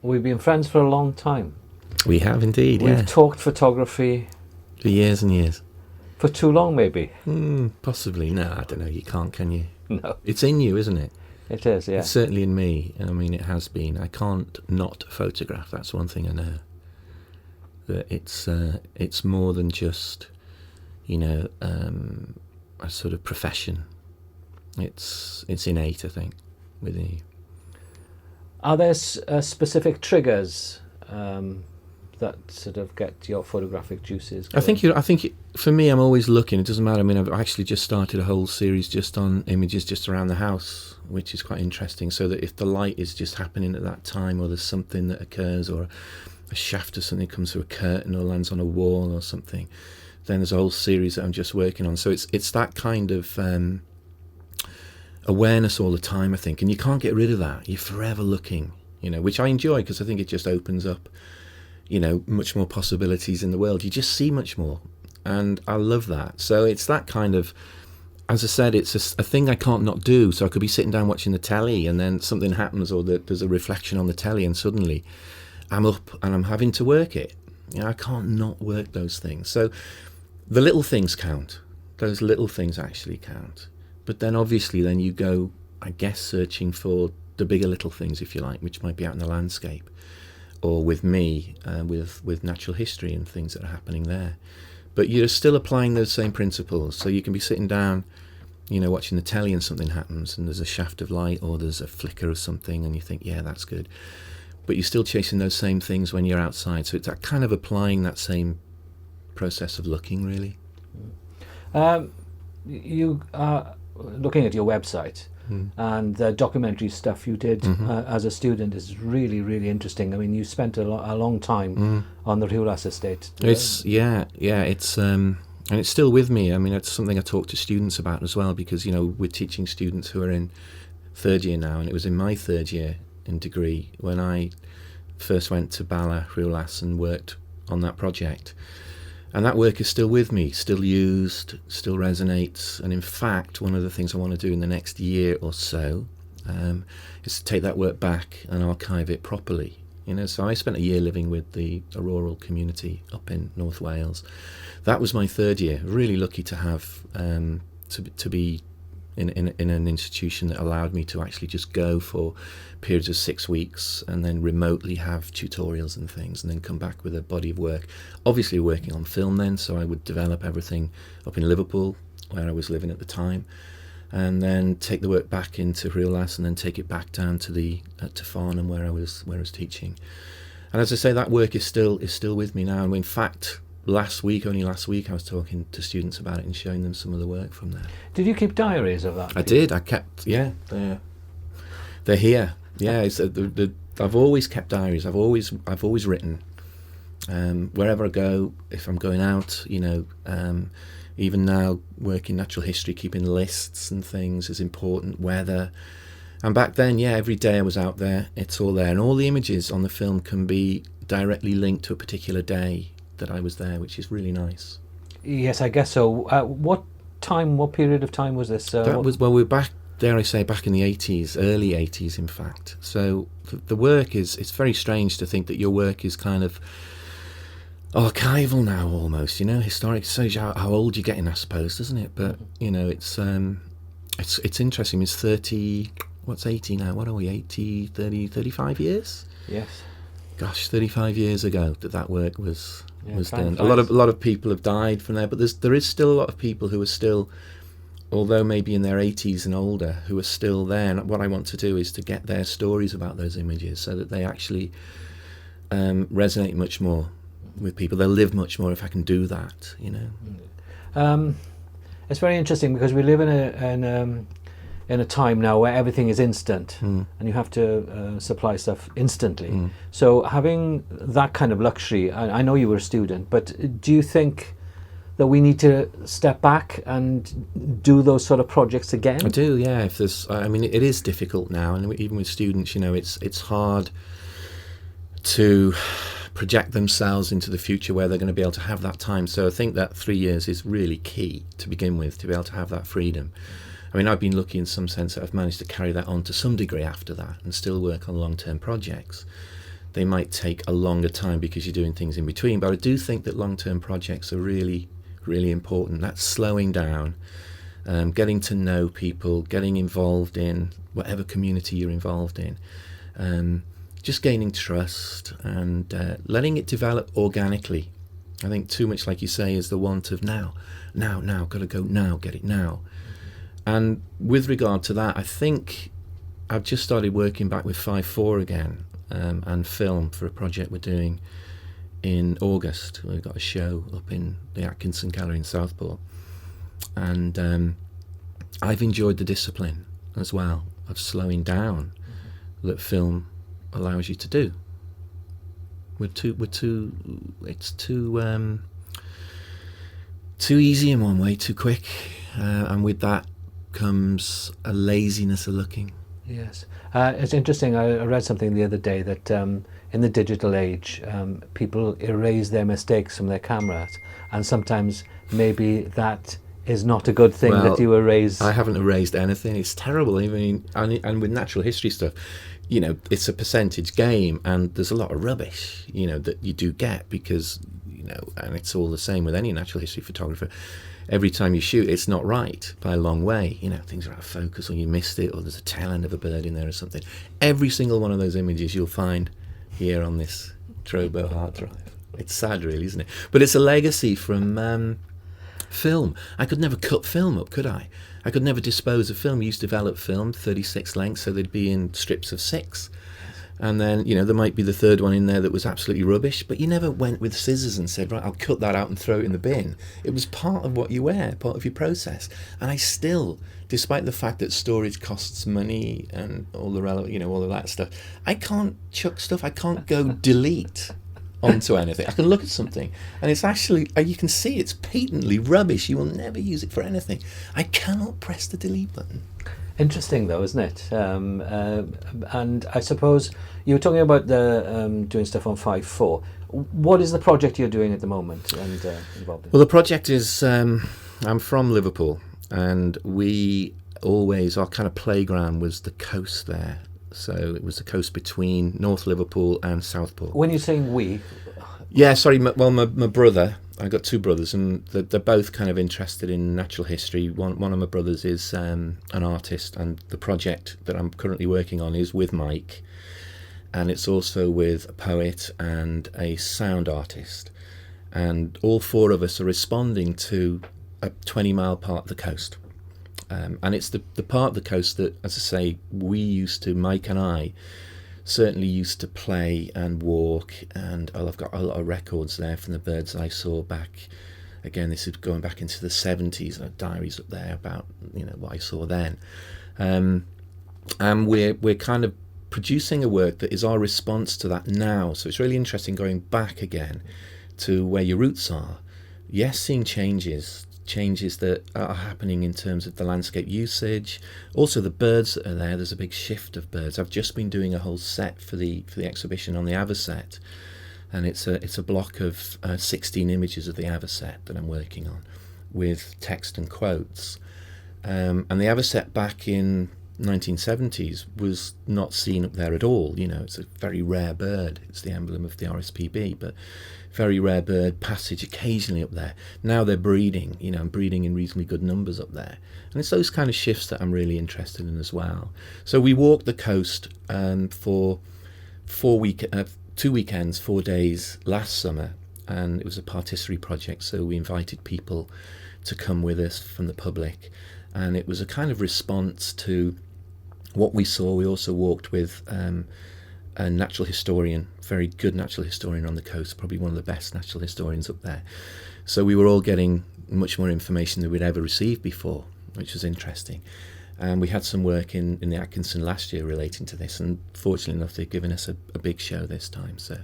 we've been friends for a long time. We have indeed, We've talked photography for years and years. for too long, maybe. Possibly. No, I don't know. You can't, can you? No, It's in you, isn't it? it is, yeah. It's certainly in me. I mean, it has been. I can't not photograph. That's one thing I know. That it's more than just, a sort of profession. It's innate, I think, within you. Are there specific triggers that sort of get your photographic juices going? I think for me, I'm always looking. It doesn't matter. I mean, I've actually just started a whole series just on images just around the house, which is quite interesting. So that if the light is just happening at that time, or there's something that occurs, or a shaft or something comes through a curtain or lands on a wall or something, then there's a whole series that I'm just working on. So it's that kind of awareness all the time, I think, and you can't get rid of that. You're forever looking, which I enjoy, because I think it just opens up, much more possibilities in the world. You just see much more, and I love that. So it's that kind of, as I said, it's a thing I can't not do. So I could be sitting down watching the telly, and then something happens, or there's a reflection on the telly, and suddenly I'm up and I'm having to work it. I can't not work those things. So the little things count. Those little things actually count. But then obviously then you go, I guess, searching for the bigger little things, if you like, which might be out in the landscape, or with me, with natural history and things that are happening there. But you're still applying those same principles. So you can be sitting down, watching the telly, and something happens, and there's a shaft of light, or there's a flicker of something, and you think, yeah, that's good. But you're still chasing those same things when you're outside. So it's that kind of applying that same process of looking, really. You are looking at your website, and the documentary stuff you did as a student is really, really interesting. I mean, you spent a long time on the Rhiwlas estate. It's it's and it's still with me. I mean, it's something I talk to students about as well, because we're teaching students who are in third year now, and it was in my third year in degree when I first went to Bala, Rhiwlas, and worked on that project. And that work is still with me, still used, still resonates. And in fact, one of the things I want to do in the next year or so is to take that work back and archive it properly. So I spent a year living with the rural community up in North Wales. That was my third year. Really lucky to have to be in an institution that allowed me to actually just go for periods of 6 weeks and then remotely have tutorials and things, and then come back with a body of work. Obviously working on film then, so I would develop everything up in Liverpool, where I was living at the time, and then take the work back into Rhiwlas, and then take it back down to to Farnham, where I was teaching. And as I say, that work is still with me now. And in fact, only last week, I was talking to students about it and showing them some of the work from there. Did you keep diaries of that? I did. I kept, they're here. Yeah, I've always kept diaries. I've always written. Wherever I go, if I'm going out, even now working natural history, keeping lists and things is important. Weather. And back then, every day I was out there, it's all there. And all the images on the film can be directly linked to a particular day that I was there, which is really nice. Yes, I guess so. What period of time was this? We're back, dare I say, back in the 80s, early 80s, in fact. So the work it's very strange to think that your work is kind of archival now, almost, historic. It shows you how old you're getting, I suppose, doesn't it? But, it's interesting. It's 30, what's 80 now? What are we, 80, 30, 35 years? Yes. Gosh, 35 years ago that work was done. Flies. A lot of people have died from there, but there is still a lot of people who are still, although maybe in their 80s and older, who are still there. And what I want to do is to get their stories about those images, so that they actually resonate much more with people. They'll live much more if I can do that. It's very interesting, because we live in a time now where everything is instant, and you have to supply stuff instantly. So having that kind of luxury, I know you were a student, but do you think that we need to step back and do those sort of projects again? I do, yeah. It is difficult now, and even with students, it's hard to project themselves into the future where they're going to be able to have that time. So I think that 3 years is really key to begin with, to be able to have that freedom. I mean, I've been lucky in some sense that I've managed to carry that on to some degree after that and still work on long-term projects. they might take a longer time because you're doing things in between. But I do think that long-term projects are really, really important. That's slowing down, getting to know people, getting involved in whatever community you're involved in, just gaining trust and letting it develop organically. I think too much, like you say, is the want of now, got to go now, get it now. And with regard to that, I think I've just started working back with 5/4 again, and film for a project we're doing in August. We've got a show up in the Atkinson Gallery in Southport. And I've enjoyed the discipline as well of slowing down that film allows you to do. It's too easy in one way, too quick, and with that comes a laziness of looking. Yes. It's interesting, I read something the other day that in the digital age, people erase their mistakes from their cameras, and sometimes maybe that is not a good thing, that you erase. I haven't erased anything. It's terrible. I mean, and with natural history stuff, you know, it's a percentage game, and there's a lot of rubbish, you know, that you do get because, you know, and it's all the same with any natural history photographer. Every time you shoot, it's not right by a long way. You know, things are out of focus, or you missed it, or there's a tail end of a bird in there or something. Every single one of those images you'll find here on this Trobo hard drive. It's sad, really, isn't it? But it's a legacy from film. I could never cut film up, could I? I could never dispose of film. You used to develop film, 36 lengths, so they'd be in strips of 6. And then, you know, there might be the third one in there that was absolutely rubbish, but you never went with scissors and said, right, I'll cut that out and throw it in the bin. It was part of what you wear, part of your process. And I still, despite the fact that storage costs money and all the relevant, you know, all of that stuff, I can't chuck stuff. I can't go delete onto anything. I can look at something and it's actually, you can see it's patently rubbish. You will never use it for anything. I cannot press the delete button. Interesting, though, isn't it? And I suppose you were talking about the doing stuff on 5/4. What is the project you're doing at the moment and involved in? Well, the project is, I'm from Liverpool, and our kind of playground was the coast there. So it was the coast between North Liverpool and Southport. When you're saying we? Yeah, sorry, my brother, I got 2 brothers, and they're both kind of interested in natural history. One of my brothers is an artist, and the project that I'm currently working on is with Mike, and it's also with a poet and a sound artist. And all 4 of us are responding to a 20-mile part of the coast. And it's the part of the coast that, as I say, Mike and I, certainly used to play and walk, and I've got a lot of records there from the birds I saw back. Again, this is going back into the 70s, and diaries up there about, you know, what I saw then. And we're kind of producing a work that is our response to that now. So it's really interesting going back again to where your roots are. Yes, seeing changes that are happening in terms of the landscape usage, also the birds that are there. There's a big shift of birds. I've just been doing a whole set for the exhibition on the avocet, and it's a block of 16 images of the avocet that I'm working on with text and quotes. And the avocet back in 1970s was not seen up there at all. You know, it's a very rare bird. It's the emblem of the RSPB, but very rare bird, passage occasionally up there. Now they're breeding, you know, and breeding in reasonably good numbers up there. And it's those kind of shifts that I'm really interested in as well. So we walked the coast for 2 weekends, 4 days last summer, and it was a patisserie project, so we invited people to come with us from the public, and it was a kind of response to what we saw. We also walked with a natural historian, very good natural historian on the coast, probably one of the best natural historians up there. So we were all getting much more information than we'd ever received before, which was interesting. And we had some work in the Atkinson last year relating to this, and fortunately enough, they've given us a big show this time. So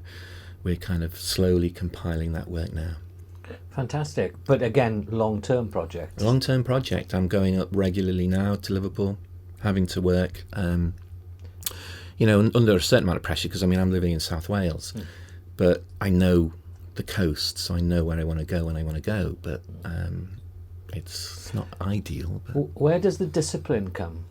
we're kind of slowly compiling that work now. Fantastic. But again, long-term project. Long-term project. I'm going up regularly now to Liverpool, having to work, you know, under a certain amount of pressure, because I mean, I'm living in South Wales, but I know the coast, so I know where I want to go when I want to go, but it's not ideal. But where does the discipline come?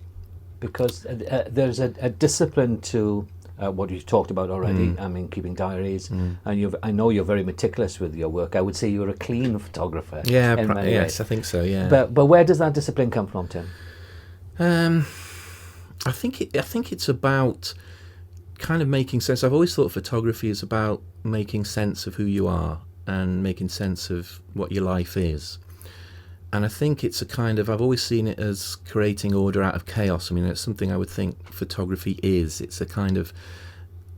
Because there's a discipline to what you've talked about already. I mean, keeping diaries, and I know you're very meticulous with your work. I would say you're a clean photographer. Yeah, in many yes, ways. I think so. Yeah. But where does that discipline come from, Tim? I think it's about kind of making sense. I've always thought photography is about making sense of who you are and making sense of what your life is. And I think it's a kind of, I've always seen it as creating order out of chaos. I mean, it's something I would think photography is. It's a kind of,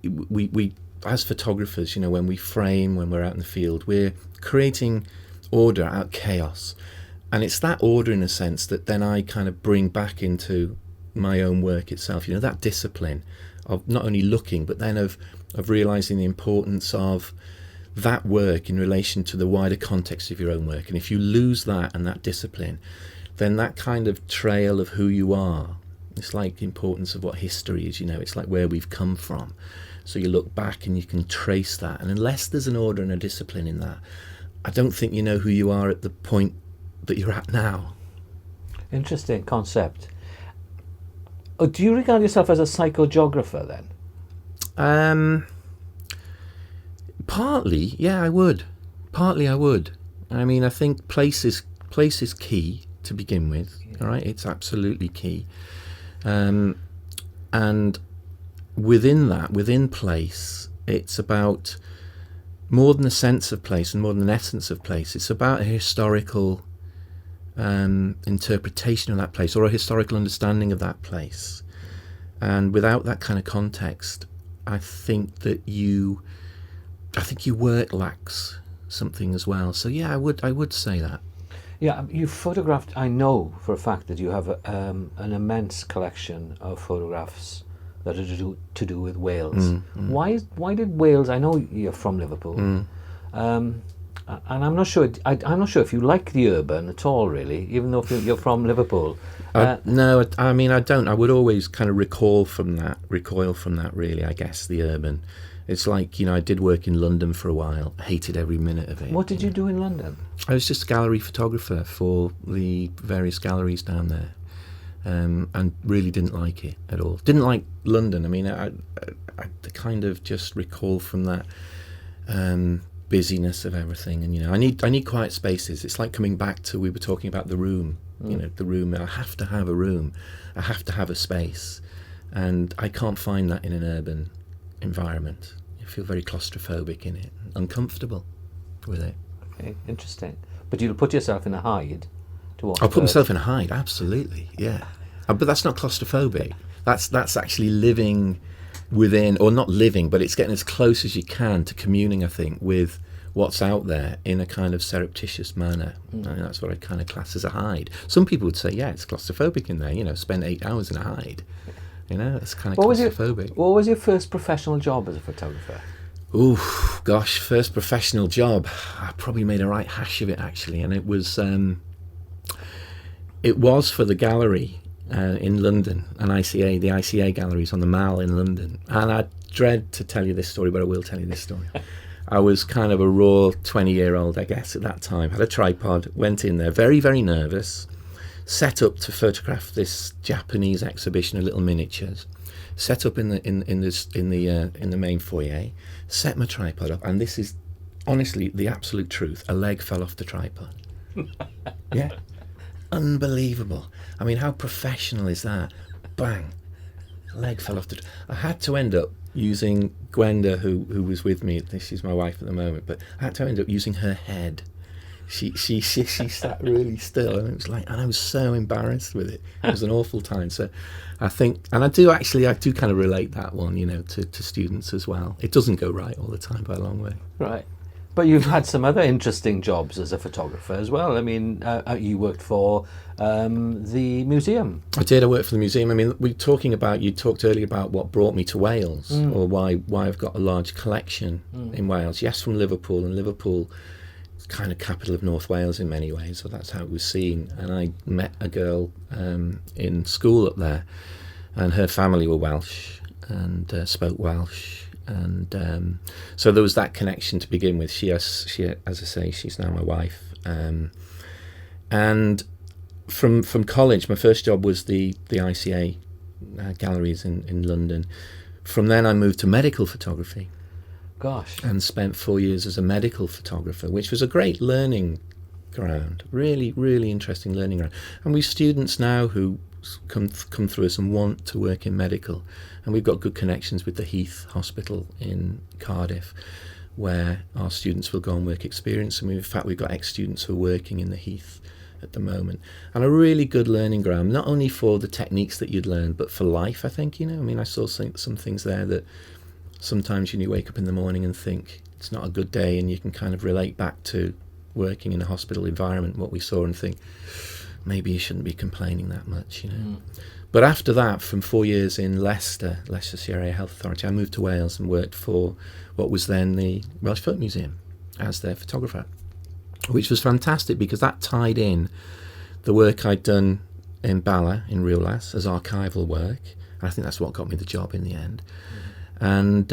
we as photographers, when we frame, when we're out in the field, we're creating order out of chaos. And it's that order, in a sense, that then I kind of bring back into my own work itself. That discipline of not only looking, but then of realising the importance of that work in relation to the wider context of your own work. And if you lose that and that discipline, then that kind of trail of who you are, it's like the importance of what history is, it's like where we've come from. So you look back and you can trace that. And unless there's an order and a discipline in that, I don't think you know who you are at the point that you're at now. Interesting concept. Do you regard yourself as a psychogeographer then? Partly, yeah, I would. Partly, I would. I mean, I think place is key to begin with. Yeah. All right, it's absolutely key. And within place, it's about more than a sense of place and more than an essence of place. It's about a historical interpretation of that place, or a historical understanding of that place. And without that kind of context, I think your work lacks something as well. So yeah, I would say that. Yeah, you photographed. I know for a fact that you have an immense collection of photographs that are to do with Wales. Why did Wales? I know you're from Liverpool, and I'm not sure. I'm not sure if you like the urban at all, really, even though you're from Liverpool. No, I mean I don't. I would always kind of recoil from that. Really, I guess the urban. It's like, I did work in London for a while. Hated every minute of it. What did you do in London? I was just a gallery photographer for the various galleries down there, and really didn't like it at all. Didn't like London. I mean, I kind of just recall from that busyness of everything, and I need quiet spaces. It's like coming back to, we were talking about the room. The room. I have to have a room. I have to have a space, and I can't find that in an urban environment. You feel very claustrophobic in it, uncomfortable with it. Okay, interesting. But you'll put yourself in a hide to watch. I'll put myself in a hide, absolutely, yeah. But that's not claustrophobic. That's actually living within, or not living, but it's getting as close as you can to communing, I think, with what's out there in a kind of surreptitious manner. I mean, that's what I kind of class as a hide. Some people would say, yeah, it's claustrophobic in there, spend 8 hours in a hide. It's kind of claustrophobic. What was your first professional job as a photographer? Ooh, gosh, first professional job. I probably made a right hash of it, actually, and it was for the gallery in London, the ICA galleries on the Mall in London. And I dread to tell you this story, but I will tell you this story. I was kind of a raw 20-year-old, I guess, at that time. Had a tripod, went in there, very, very nervous. Set up to photograph this Japanese exhibition of little miniatures. Set up in the main foyer. Set my tripod up, and this is honestly the absolute truth. A leg fell off the tripod. Yeah, unbelievable. I mean, how professional is that? Bang, a leg fell off the. I had to end up using Gwenda, who was with me. She's my wife at the moment, but I had to end up using her head. She sat really still, and it was like, and I was so embarrassed with it. It was an awful time. So I think, and I do kind of relate that one, to students as well. It doesn't go right all the time by a long way. Right. But you've had some other interesting jobs as a photographer as well. I mean, you worked for the museum. I did. I worked for the museum. I mean, you talked earlier about what brought me to Wales, or why I've got a large collection in Wales. Yes, from Liverpool, and Liverpool kind of capital of North Wales in many ways, so that's how it was seen. And I met a girl in school up there, and her family were Welsh and spoke Welsh, and so there was that connection to begin with. She, as I say, she's now my wife, and from college, my first job was the ICA galleries in London. From then I moved to medical photography. Gosh. And spent 4 years as a medical photographer, which was a great learning ground, really, really interesting learning ground. And we've students now who come through us and want to work in medical. And we've got good connections with the Heath Hospital in Cardiff, where our students will go and work experience. And in fact, we've got ex-students who are working in the Heath at the moment. And a really good learning ground, not only for the techniques that you'd learn, but for life, I think. I mean, I saw some things there that sometimes you wake up in the morning and think it's not a good day, and you can kind of relate back to working in a hospital environment, what we saw, and think maybe you shouldn't be complaining that much. But after that, from 4 years in Leicestershire Area Health Authority, I moved to Wales and worked for what was then the Welsh Folk Museum as their photographer, which was fantastic because that tied in the work I'd done in Bala in Rhiwlas as archival work. And I think that's what got me the job in the end. And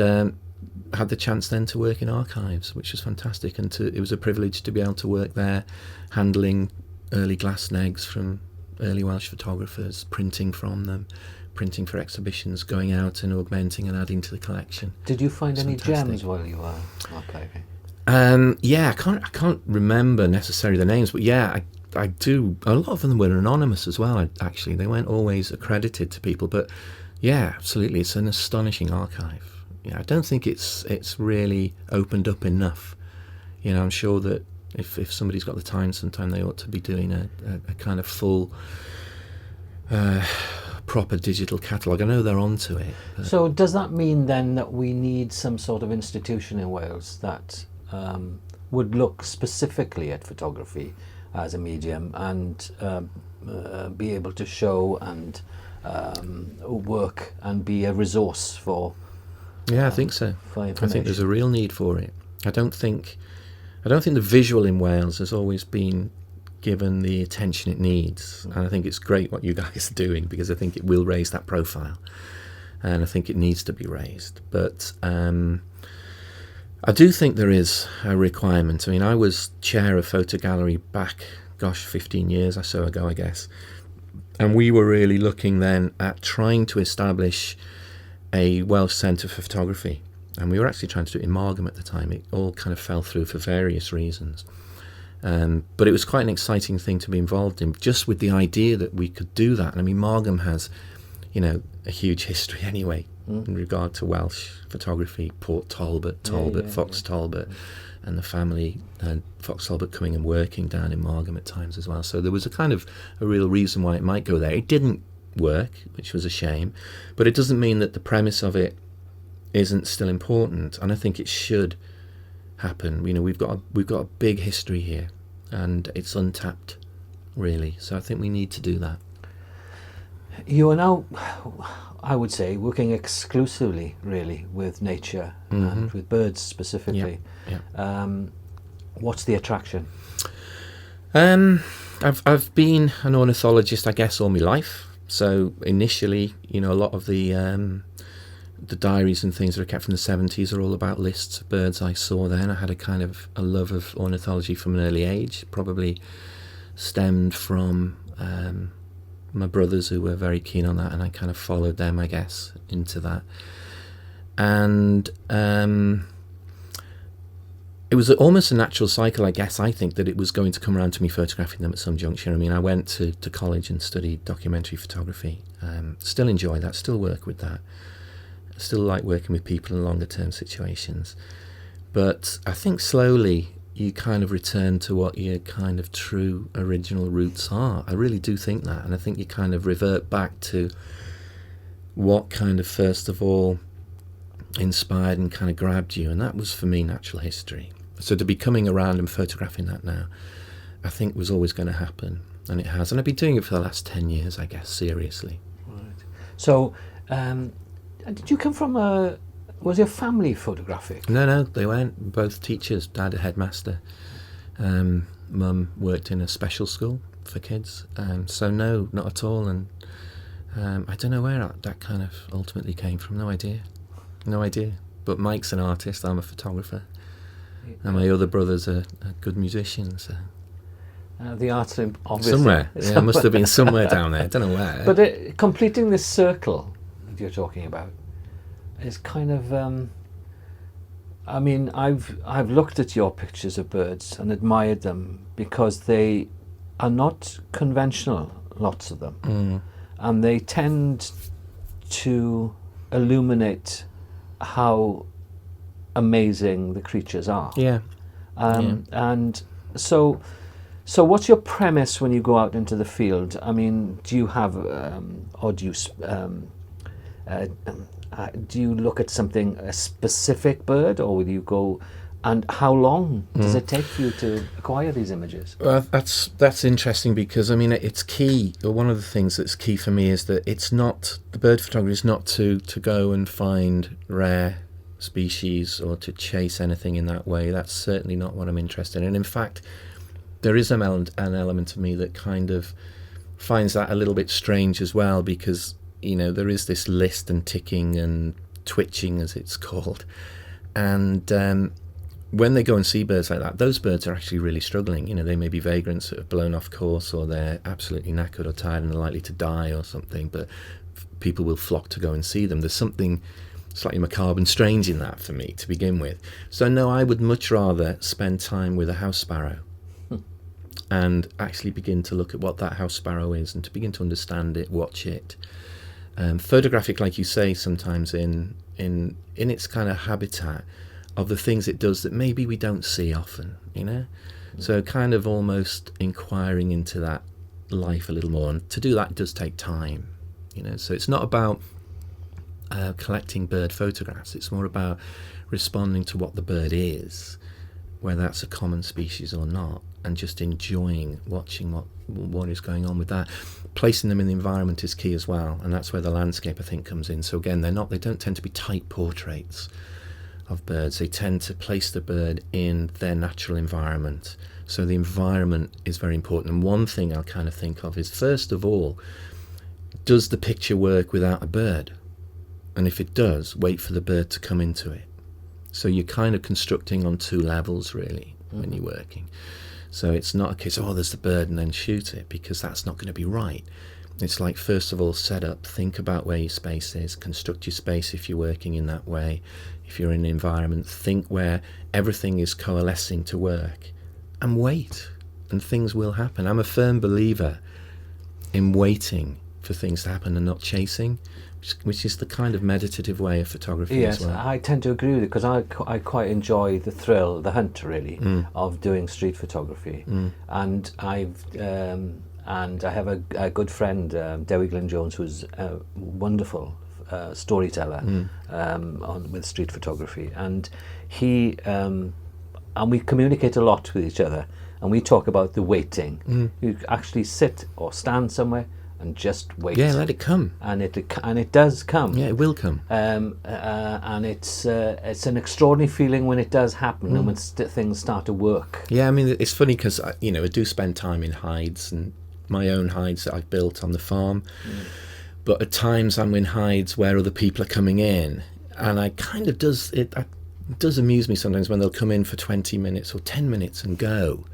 had the chance then to work in archives, which was fantastic, and it was a privilege to be able to work there, handling early glass negs from early Welsh photographers, printing from them, printing for exhibitions, going out and augmenting and adding to the collection. Did you find any gems while you were archiving? Yeah, I can't remember necessarily the names, but yeah, I do. A lot of them were anonymous as well. Actually, they weren't always accredited to people, but. Yeah, absolutely. It's an astonishing archive. I don't think it's really opened up enough. I'm sure that if somebody's got the time, sometime they ought to be doing a kind of full, proper digital catalogue. I know they're onto it. So does that mean then that we need some sort of institution in Wales that would look specifically at photography as a medium and be able to show and work and be a resource for? I think so. I think there's a real need for it. I don't think the visual in Wales has always been given the attention it needs, and I think it's great what you guys are doing because I think it will raise that profile, and I think it needs to be raised. But I do think there is a requirement. I mean, I was chair of Photo Gallery back, 15 years or so ago, I guess. And we were really looking then at trying to establish a Welsh Centre for Photography. And we were actually trying to do it in Amalgam at the time. It all kind of fell through for various reasons. But it was quite an exciting thing to be involved in, just with the idea that we could do that. And I mean, Amalgam has, a huge history anyway in regard to Welsh photography. Port Talbot, Fox Talbot, and the family Fox Talbot coming and working down in Amalgam at times as well. So there was a real reason why it might go there. It didn't work, which was a shame, but it doesn't mean that the premise of it isn't still important, and I think it should happen. We've got a big history here, and it's untapped, really. So I think we need to do that. You are now, I would say, working exclusively, really, with nature and with birds specifically. Yeah. What's the attraction? I've been an ornithologist, I guess, all my life. So initially, a lot of the diaries and things that are kept from the 70s are all about lists of birds I saw then. I had a love of ornithology from an early age, probably stemmed from my brothers who were very keen on that, and I kind of followed them, I guess, into that. And it was almost a natural cycle, I guess, I think, that it was going to come around to me photographing them at some juncture. I mean, I went to college and studied documentary photography. Still enjoy that, still work with that. Still like working with people in longer term situations. But I think slowly you kind of return to what your kind of true original roots are. I really do think that. And I think you kind of revert back to what kind of first of all inspired and kind of grabbed you. And that was for me natural history. So to be coming around and photographing that now, I think was always going to happen. And it has. And I've been doing it for the last 10 years, I guess, seriously. Right. So did you come from was your family photographic? No, they weren't. Both teachers. Dad a headmaster. Mum worked in a special school for kids. So no, not at all. And I don't know where that kind of ultimately came from. No idea. But Mike's an artist. I'm a photographer. And my other brother's a good musician. So. The art's obviously somewhere. Yeah, it must have been somewhere down there. I don't know where. But completing this circle that you're talking about, is kind of. I mean, I've looked at your pictures of birds and admired them because they are not conventional. Lots of them, and they tend to illuminate how amazing the creatures are. Yeah. And so what's your premise when you go out into the field? I mean, do you have, or do you look at something, a specific bird, or will you go, and how long does it take for you to acquire these images? Well, that's interesting because, I mean, it's key. One of the things that's key for me is that it's not, the bird photography is not to go and find rare species or to chase anything in that way. That's certainly not what I'm interested in. And in fact, there is an element of me that kind of finds that a little bit strange as well, because, you know, there is this list and ticking and twitching, as it's called. And when they go and see birds like that, those birds are actually really struggling. You know, they may be vagrants that have blown off course, or they're absolutely knackered or tired and are likely to die or something, but people will flock to go and see them. There's something slightly macabre and strange in that for me to begin with. So no, I would much rather spend time with a house sparrow and actually begin to look at what that house sparrow is and to begin to understand it, watch it. Photograph it, like you say, sometimes in its kind of habitat of the things it does that maybe we don't see often, you know? So kind of almost inquiring into that life a little more. And to do that does take time, you know? So it's not about collecting bird photographs. It's more about responding to what the bird is, whether that's a common species or not, and just enjoying watching what is going on with that. Placing them in the environment is key as well, and that's where the landscape, I think, comes in. So again, they don't tend to be tight portraits of birds. They tend to place the bird in their natural environment. So the environment is very important. And one thing I'll kind of think of is, first of all, does the picture work without a bird? And if it does, wait for the bird to come into it. So you're kind of constructing on two levels, really, when you're working. So it's not a case of, oh, there's the bird and then shoot it, because that's not going to be right. It's like, first of all, set up, think about where your space is, construct your space if you're working in that way. If you're in an environment, think where everything is coalescing to work, and wait, and things will happen. I'm a firm believer in waiting for things to happen and not chasing, which is the kind of meditative way of photography as well. Yes, I tend to agree with it, because I quite enjoy the thrill, the hunt really, of doing street photography. And I have a good friend, Dewi Glyn Jones, who's a wonderful storyteller with street photography, and he and we communicate a lot with each other, and we talk about the waiting. You actually sit or stand somewhere and just wait. Yeah, let it come. And it does come. Yeah, it will come. And it's an extraordinary feeling when it does happen and when things start to work. Yeah, I mean, it's funny because I do spend time in hides, and my own hides that I've built on the farm. But at times I'm in hides where other people are coming in, and it does amuse me sometimes when they'll come in for 20 minutes or 10 minutes and go,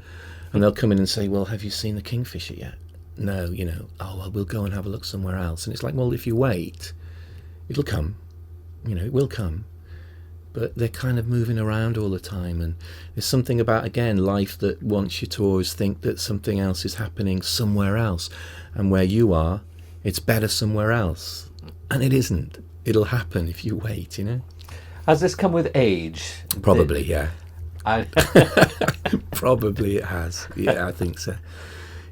and they'll come in and say, well, have you seen the kingfisher yet? No, oh, well, we'll go and have a look somewhere else. And it's like, well, if you wait, it'll come, it will come. But they're kind of moving around all the time, and there's something about, again, life that wants you to always think that something else is happening somewhere else, and where you are, it's better somewhere else. And it isn't. It'll happen if you wait, Has this come with age? Probably, yeah. Probably it has. Yeah, I think so.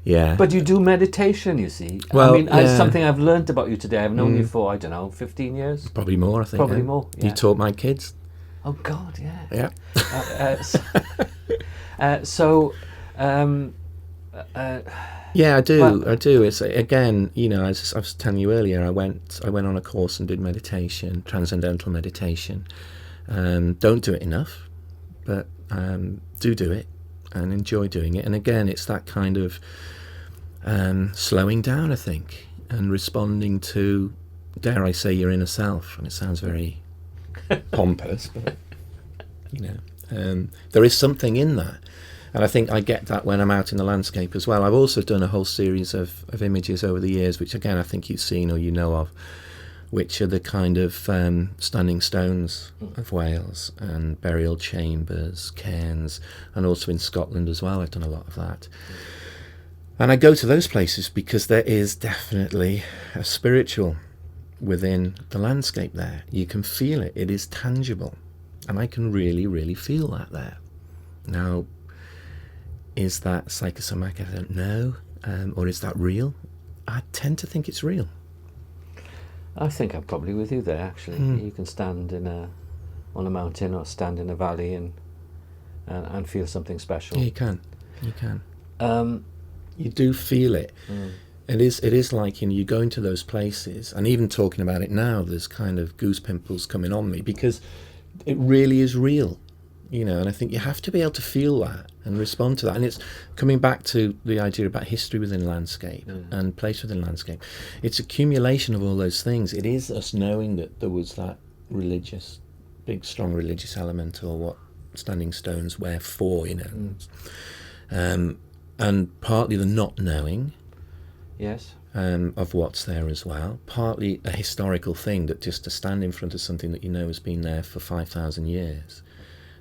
Yeah. But you do meditation, you see. Well, I mean, it's something I've learnt about you today. I've known you for, 15 years? Probably more, I think. Probably more, yeah. You taught my kids. Oh, God, yeah. Yeah. Yeah, I do. It's, again, as I was telling you earlier, I went on a course and did meditation, transcendental meditation. Don't do it enough, but do it and enjoy doing it. And again, it's that kind of slowing down, I think, and responding to, dare I say, your inner self. And it sounds very pompous, but there is something in that. And I think I get that when I'm out in the landscape as well. I've also done a whole series of images over the years, which again I think you've seen or you know which are the kind of standing stones of Wales and burial chambers, cairns, and also in Scotland as well. I've done a lot of that. And I go to those places because there is definitely a spiritual within the landscape there. You can feel it. It is tangible. And I can really, really feel that there. Now, is that psychosomatic? I don't know. Or is that real? I tend to think it's real. I think I'm probably with you there, actually. You can stand on a mountain or stand in a valley and feel something special. Yeah, you can. You can. You do feel it. It is like, you go into those places, and even talking about it now, there's kind of goose pimples coming on me, because it really is real, and I think you have to be able to feel that and respond to that. And it's coming back to the idea about history within landscape and place within landscape. It's accumulation of all those things. It is us knowing that there was that big, strong religious element, or what standing stones were for, and partly the not knowing of what's there as well, partly a historical thing, that just to stand in front of something that has been there for 5,000 years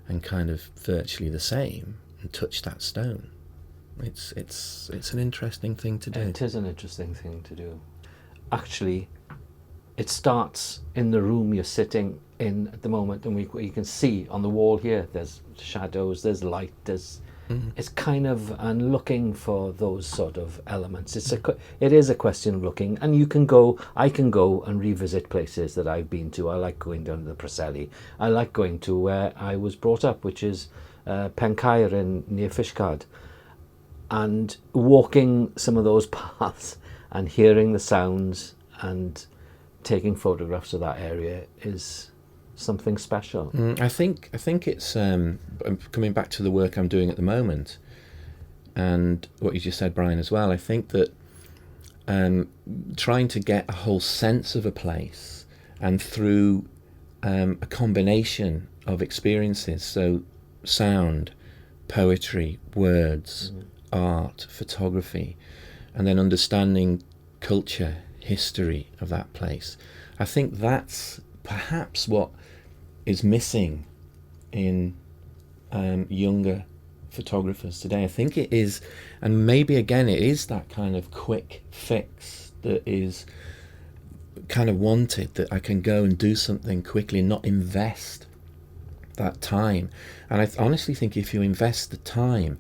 and kind of virtually the same, and touch that stone. It's an interesting thing to do. It is an interesting thing to do. Actually, it starts in the room you're sitting in at the moment, and you can see on the wall here, there's shadows, there's light, it's kind of, and looking for those sort of elements. It is a question of looking, and I can go and revisit places that I've been to. I like going down to the Preseli. I like going to where I was brought up, which is Pencaer near Fishguard, and walking some of those paths and hearing the sounds and taking photographs of that area is something special. I think it's coming back to the work I'm doing at the moment, and what you just said, Brian, as well. I think that trying to get a whole sense of a place, and through a combination of experiences, so sound, poetry, words, art, photography, and then understanding culture, history of that place. I think that's perhaps what is missing in younger photographers today. I think it is, and maybe again it is that kind of quick fix that is kind of wanted, that I can go and do something quickly and not invest that time. And I honestly think if you invest the time,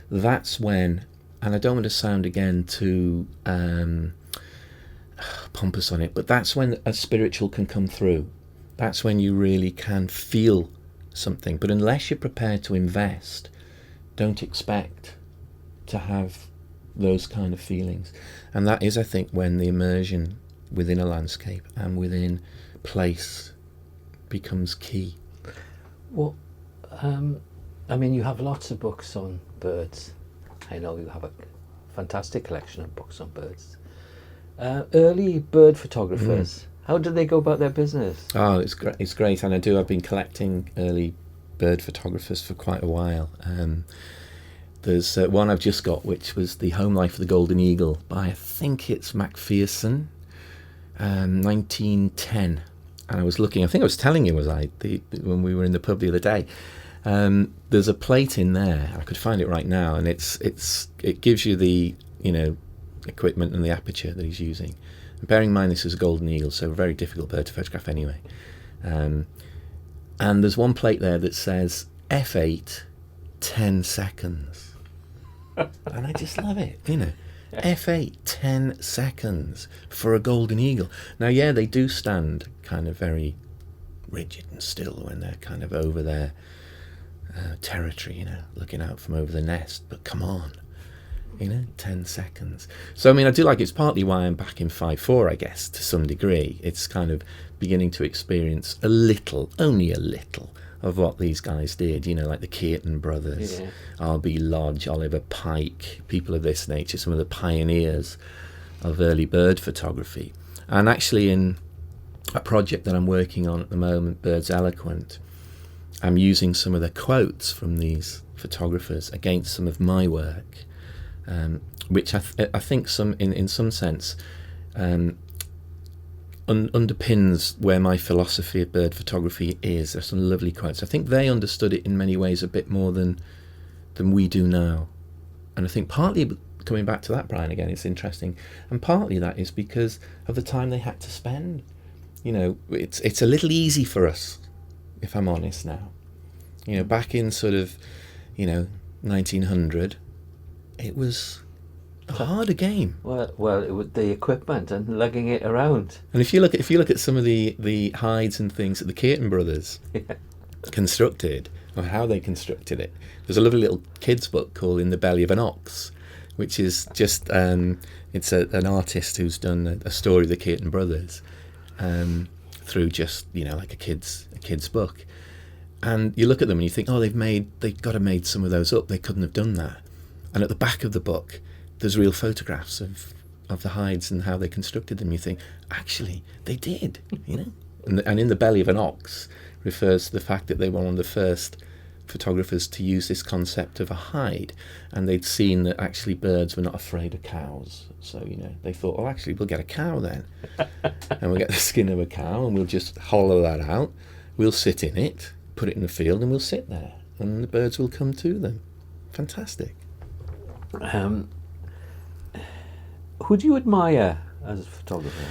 that's when, and I don't want to sound again too pompous on it, but that's when a spiritual can come through. That's when you really can feel something. But unless you're prepared to invest, don't expect to have those kind of feelings. And that is, I think, when the immersion within a landscape and within place becomes key. Well, you have lots of books on birds. I know you have a fantastic collection of books on birds. Early bird photographers, how did they go about their business? Oh, it's great, and I've been collecting early bird photographers for quite a while. There's one I've just got, which was The Home Life of the Golden Eagle by, I think it's Macpherson, 1910. And I was looking, I think I was telling you, when we were in the pub the other day, there's a plate in there, I could find it right now, and it gives you the equipment and the aperture that he's using. And bearing in mind this is a golden eagle, so a very difficult bird to photograph anyway. And there's one plate there that says F8 10 seconds. And I just love it, F8 10 seconds for a golden eagle. Now, yeah, they do stand kind of very rigid and still when they're kind of over their territory, looking out from over the nest, but come on, 10 seconds. So I do like, it's partly why I'm back in 5.4, I guess, to some degree. It's kind of beginning to experience a little, only a little, of what these guys did, like the Keaton brothers, R.B. Lodge, Oliver Pike, people of this nature, some of the pioneers of early bird photography. And actually in a project that I'm working on at the moment, Birds Eloquent, I'm using some of the quotes from these photographers against some of my work, which I think in some sense underpins where my philosophy of bird photography is. There's some lovely quotes. I think they understood it in many ways a bit more than we do now. And I think partly, coming back to that, Brian, again, it's interesting, and partly that is because of the time they had to spend. You know, it's a little easy for us, if I'm honest now. You know, back in sort of, 1900, it was a harder game. Well, it was the equipment and lugging it around. And if you look at some of the hides and things that the Keaton brothers constructed, or how they constructed it, there's a lovely little kids book called In the Belly of an Ox, which is just it's an artist who's done a story of the Keaton brothers through just like a kid's book. And you look at them and you think, oh, they've got to have made some of those up. They couldn't have done that. And at the back of the book, there's real photographs of the hides and how they constructed them. You think, actually, they did, And In the Belly of an Ox refers to the fact that they were one of the first photographers to use this concept of a hide, and they'd seen that actually birds were not afraid of cows. So, they thought, well, actually, we'll get a cow then. And we'll get the skin of a cow and we'll just hollow that out. We'll sit in it, put it in the field, and we'll sit there. And the birds will come to them. Fantastic. Who do you admire as a photographer?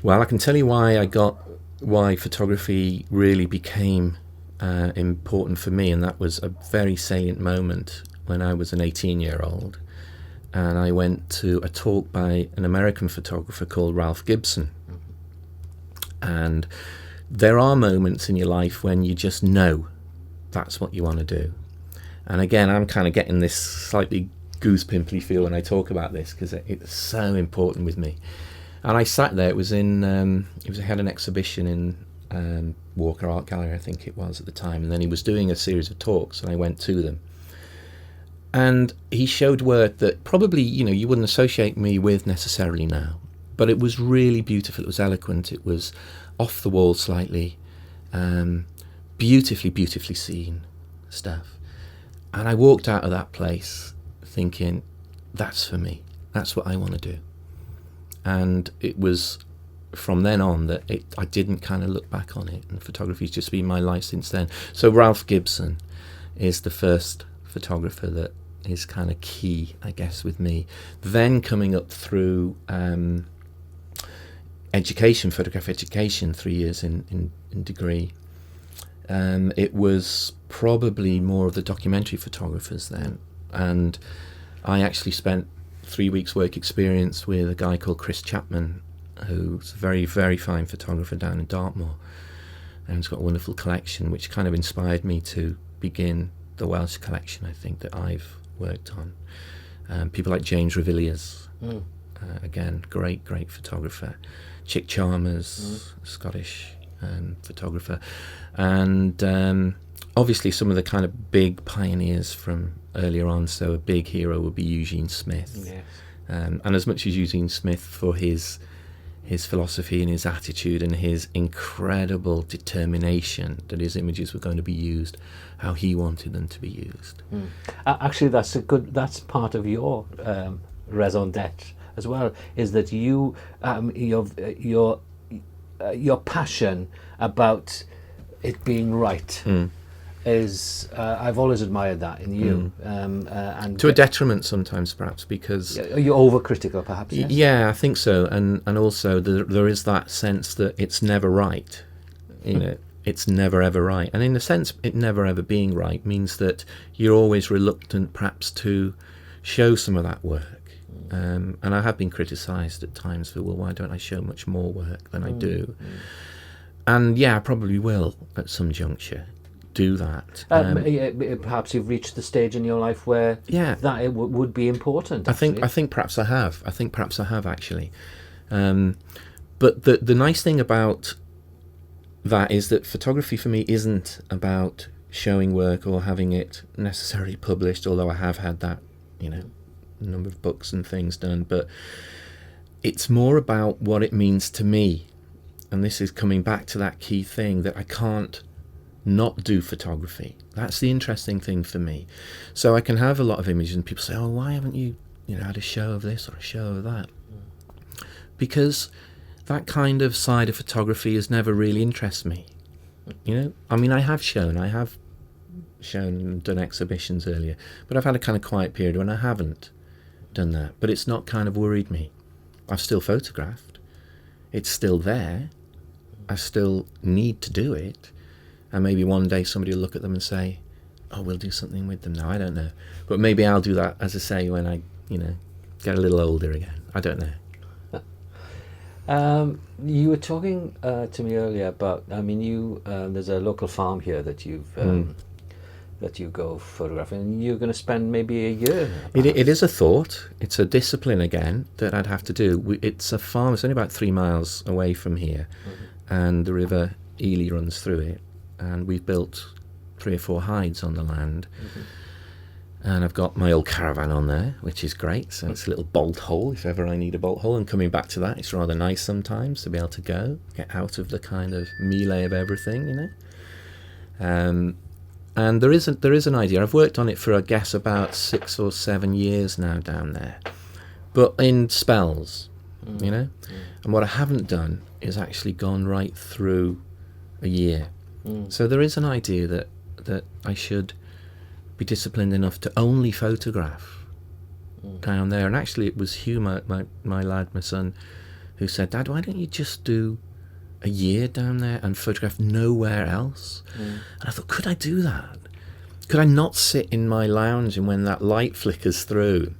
Well, I can tell you why photography really became important for me, and that was a very salient moment when I was an 18-year-old, and I went to a talk by an American photographer called Ralph Gibson. And there are moments in your life when you just know that's what you want to do. And again, I'm kind of getting this slightly goose-pimply feel when I talk about this, because it's so important with me. And I sat there. I had an exhibition in Walker Art Gallery, I think it was at the time, and then he was doing a series of talks, and I went to them. And he showed work that probably you wouldn't associate me with necessarily now, but it was really beautiful. It was eloquent. It was off the wall slightly, beautifully seen stuff. And I walked out of that place thinking, that's for me. That's what I want to do. And it was from then on that I didn't kind of look back on it, and photography's just been my life since then. So Ralph Gibson is the first photographer that is kind of key, I guess, with me. Then coming up through education, photography education, 3 years in degree, it was probably more of the documentary photographers then. And I actually spent 3 weeks work experience with a guy called Chris Chapman, who's a very, very fine photographer down in Dartmoor, and he's got a wonderful collection which kind of inspired me to begin the Welsh collection, I think, that I've worked on. People like James Reviliers, again, great photographer. Chick Chalmers, Scottish photographer, and obviously some of the kind of big pioneers from earlier on. So a big hero would be Eugene Smith. Yes. And as much as Eugene Smith for his philosophy and his attitude and his incredible determination that his images were going to be used how he wanted them to be used. Actually, that's part of your raison d'être as well, is that you your passion about it being right is I've always admired that in you, and to a detriment sometimes, perhaps, because you're overcritical, perhaps. Yes? Yeah, I think so, and also there is that sense that it's never right. It's never ever right, and in a sense, it never ever being right means that you're always reluctant, perhaps, to show some of that work. And I have been criticised at times for, well, why don't I show much more work than I do? And yeah, I probably will at some juncture do that. Perhaps you've reached the stage in your life where that it would be important. I think perhaps I have. I think perhaps I have, actually. But the nice thing about that is that photography for me isn't about showing work or having it necessarily published, although I have had that, number of books and things done, but it's more about what it means to me. And this is coming back to that key thing that I can't not do photography. That's the interesting thing for me. So I can have a lot of images and people say, oh, why haven't you had a show of this or a show of that? Because that kind of side of photography has never really interested me. You know, I mean, I have shown and done exhibitions earlier, but I've had a kind of quiet period when I haven't done that. But it's not kind of worried me. I've still photographed. It's still there. I still need to do it. And maybe one day somebody will look at them and say, oh, we'll do something with them now. I don't know. But maybe I'll do that, as I say, when I, get a little older again. I don't know. You were talking to me earlier about, there's a local farm here that that you go photographing, and you're going to spend maybe a year. It is a thought. It's a discipline again that I'd have to do. It's a farm. It's only about 3 miles away from here, and the River Ely runs through it, and we've built 3 or 4 hides on the land. And I've got my old caravan on there, which is great. So it's a little bolt hole if ever I need a bolt hole. And coming back to that, it's rather nice sometimes to be able to get out of the kind of melee of everything, And there is an idea. I've worked on it for, I guess, about 6 or 7 years now down there, but in spells, And what I haven't done is actually gone right through a year. So there is an idea that I should be disciplined enough to only photograph down there. And actually it was Hugh, my lad, my son, who said, Dad, why don't you just do a year down there and photograph nowhere else? And I thought, could I do that? Could I not sit in my lounge, and when that light flickers through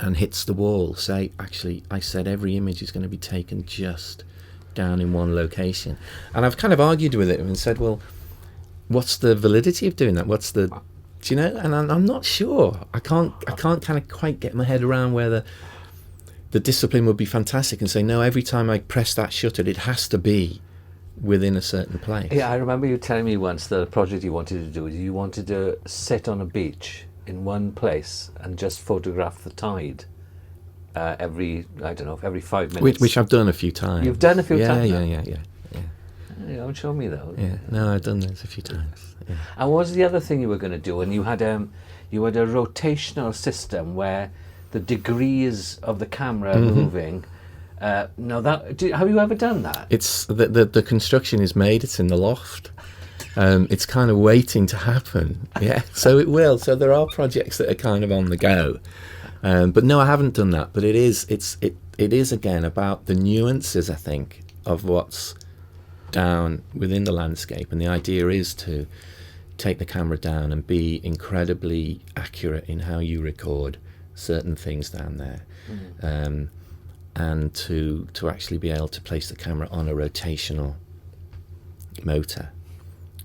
and hits the wall, say, actually, I said every image is going to be taken just down in one location? And I've kind of argued with it and said, well, what's the validity of doing that? What's the... Do you know? And I'm not sure. I can't kind of quite get my head around whether the discipline would be fantastic and say, no, every time I press that shutter, it has to be within a certain place. Yeah, I remember you telling me once the project you wanted to do is you wanted to sit on a beach in one place and just photograph the tide every 5 minutes. Which I've done a few times. You've done a few times? Yeah. You don't show me though. Yeah, no, I've done this a few times. Yeah. And what was the other thing you were going to do? And you had a rotational system where the degrees of the camera moving. Have you ever done that? It's the construction is made. It's in the loft. It's kind of waiting to happen. Yeah, so it will. So there are projects that are kind of on the go. But no, I haven't done that. But it is again about the nuances, I think, of what's down within the landscape, and the idea is to take the camera down and be incredibly accurate in how you record certain things down there, and to actually be able to place the camera on a rotational motor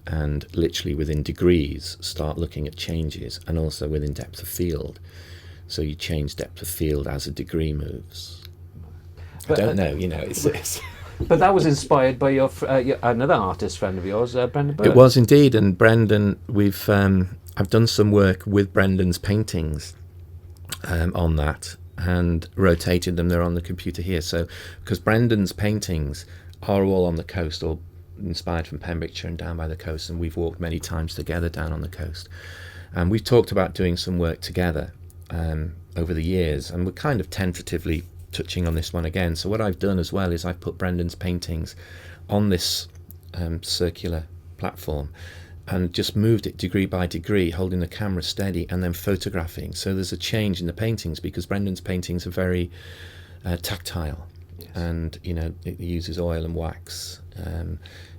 and literally within degrees start looking at changes, and also within depth of field, so you change depth of field as a degree moves. But, I don't know, it's But that was inspired by your another artist friend of yours, Brendan Burke. It was indeed, and Brendan, I've done some work with Brendan's paintings on that and rotated them. They're on the computer here. So, because Brendan's paintings are all on the coast, all inspired from Pembrokeshire and down by the coast, and we've walked many times together down on the coast. And we've talked about doing some work together over the years, and we're kind of tentatively touching on this one again. So what I've done as well is I've put Brendan's paintings on this circular platform and just moved it degree by degree, holding the camera steady and then photographing. So there's a change in the paintings because Brendan's paintings are very tactile. Yes. And it uses oil and wax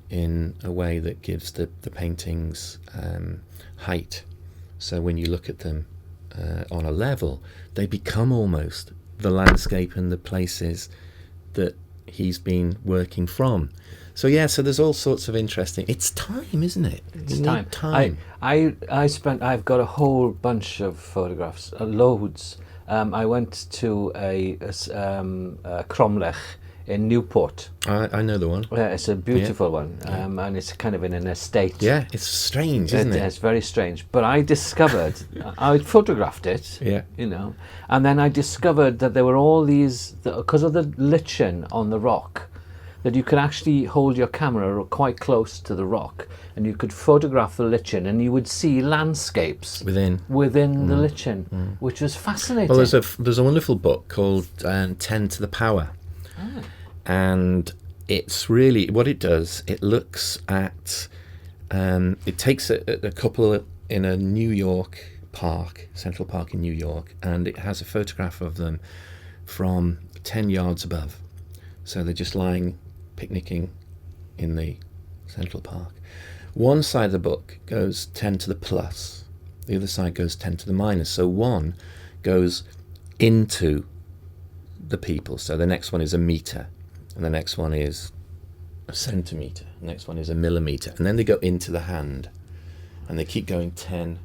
in a way that gives the paintings height. So when you look at them on a level, they become almost the landscape and the places that he's been working from. So so there's all sorts of interesting. It's time, isn't it? It's time. I've got a whole bunch of photographs, loads. I went to a Cromlech in Newport. I know the one. Yeah, it's a beautiful one, and it's kind of in an estate. Yeah, it's strange, isn't it? It's very strange. But I discovered, I photographed it, and then I discovered that there were all these, because of the lichen on the rock, that you could actually hold your camera quite close to the rock, and you could photograph the lichen, and you would see landscapes within the lichen, which was fascinating. Well, there's a wonderful book called 10 to the Power. and it's really what it does. It looks at, it takes a couple in a New York park, Central Park in New York, and it has a photograph of them from 10 yards above. So they're just lying, picnicking in the Central Park. One side of the book goes 10 to the plus, the other side goes 10 to the minus. So one goes into the people. So the next one is a meter, and the next one is a centimetre, the next one is a millimetre, and then they go into the hand, and they keep going 10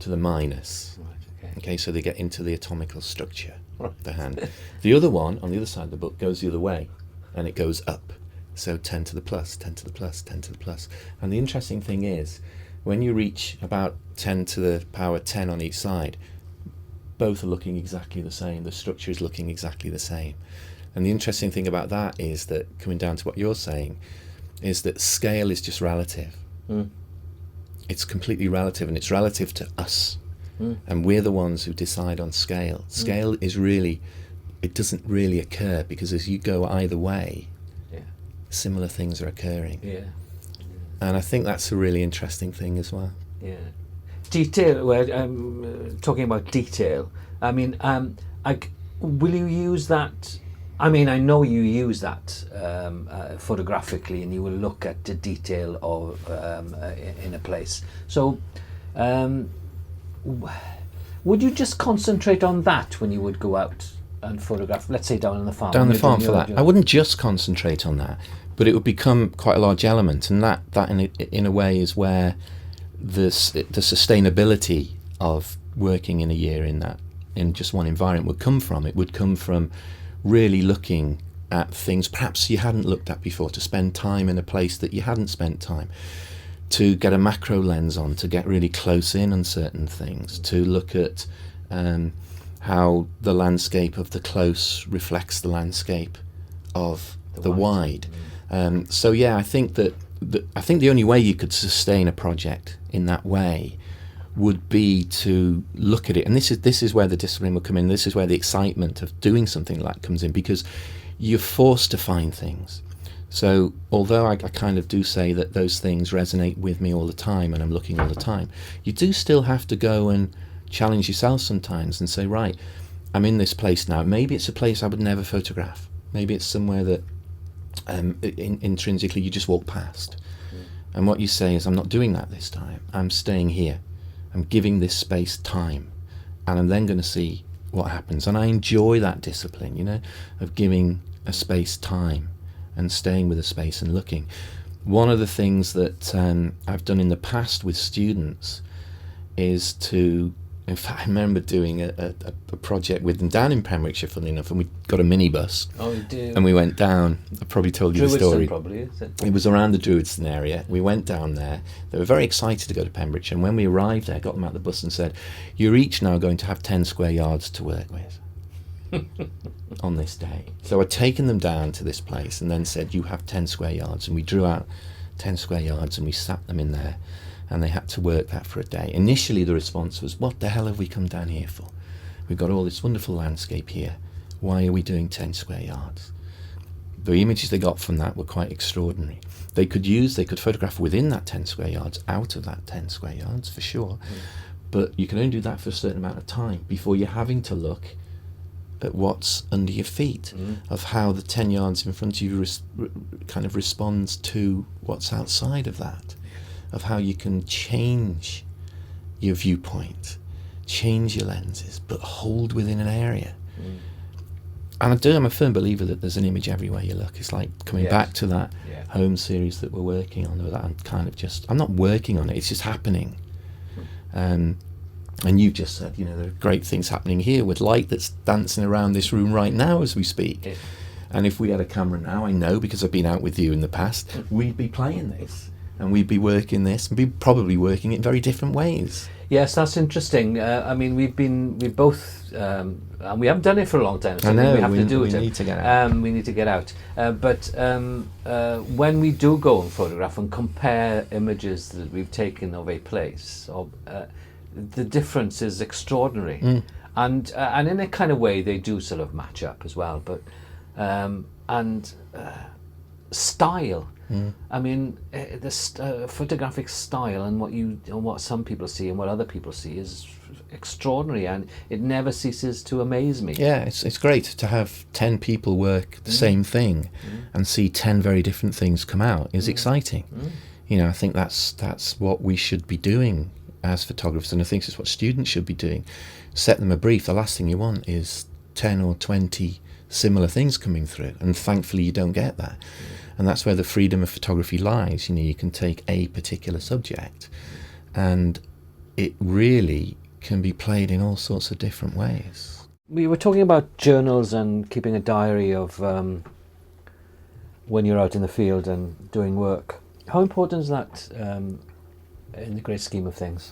to the minus. Right, Okay, so they get into the atomical structure Right. of the hand. The other one, on the other side of the book, goes the other way, and it goes up. So 10 to the plus, 10 to the plus, 10 to the plus. And the interesting thing is, when you reach about 10 to the power 10 on each side, both are looking exactly the same. The structure is looking exactly the same. And the interesting thing about that is that, coming down to what you're saying, is that scale is just relative. Mm. It's completely relative, and it's relative to us. Mm. And we're the ones who decide on scale. Scale is really, it doesn't really occur, because as you go either way, Yeah. similar things are occurring. Yeah. And I think that's a really interesting thing as well. Yeah. Detail. Well, talking about detail. I mean, will you use that? I mean, I know you use that photographically, and you will look at the detail of in a place. So, would you just concentrate on that when you would go out and photograph? Let's say down on the farm. Down the farm for that, I wouldn't just concentrate on that, but it would become quite a large element, and that in a way is where the sustainability of working in a year in just one environment would come from. It would come from really looking at things perhaps you hadn't looked at before, to spend time in a place that you hadn't spent time, to get a macro lens on, to get really close in on certain things, to look at how the landscape of the close reflects the landscape of the wide. So yeah, I think that the only way you could sustain a project in that way would be to look at it, and this is where the discipline will come in. This is where the excitement of doing something like comes in, because you're forced to find things. So although I kind of do say that those things resonate with me all the time, and I'm looking all the time, you do still have to go and challenge yourself sometimes and say, right, I'm in this place now. Maybe it's a place I would never photograph. Maybe it's somewhere that intrinsically you just walk past. And what you say is, I'm not doing that this time. I'm staying here. I'm giving this space time, and I'm then going to see what happens. And I enjoy that discipline, you know, of giving a space time and staying with a space and looking. One of the things that I've done in the past with students is to, in fact, I remember doing a project with them down in Pembrokeshire, funnily enough, and we got a minibus. Oh, you do? And we went down. I probably told you the story. Probably, is it? It was around the Druidston area. We went down there. They were very excited to go to Pembrokeshire, and when we arrived there, got them out the bus and said, "You're each now going to have 10 square yards to work with on this day." So I'd taken them down to this place and then said, "You have 10 square yards," and we drew out 10 square yards and we sat them in there. And they had to work that for a day. Initially the response was, what the hell have we come down here for? We've got all this wonderful landscape here. Why are we doing 10 square yards? The images they got from that were quite extraordinary. They could photograph within that 10 square yards, out of that 10 square yards for sure. But you can only do that for a certain amount of time before you're having to look at what's under your feet, of how the 10 yards in front of you kind of responds to what's outside of that. Of how you can change your viewpoint, change your lenses, but hold within an area. And I'm a firm believer that there's an image everywhere you look. It's like coming back to that home series that we're working on, or that I'm not working on it, it's just happening. And you've just said, you know, there are great things happening here with light that's dancing around this room right now as we speak. Yeah. And if we had a camera now, I know, because I've been out with you in the past, we'd be playing this. And we'd be working this, and be probably working it in very different ways. Yes, that's interesting. I mean, we've both, and we haven't done it for a long time. So I know, we have to do it. We need to get out. We need to get out. But when we do go and photograph and compare images that we've taken of a place, the difference is extraordinary. And in a kind of way, they do sort of match up as well. But and style. I mean, photographic style and what some people see and what other people see is extraordinary, and it never ceases to amaze me. Yeah, it's great to have 10 people work the same thing and see 10 very different things come out is exciting. You know, I think that's what we should be doing as photographers, and I think it's what students should be doing. Set them a brief. The last thing you want is 10 or 20 similar things coming through, and thankfully you don't get that. And that's where the freedom of photography lies. You know, you can take a particular subject and it really can be played in all sorts of different ways. We were talking about journals and keeping a diary of when you're out in the field and doing work. How important is that in the great scheme of things?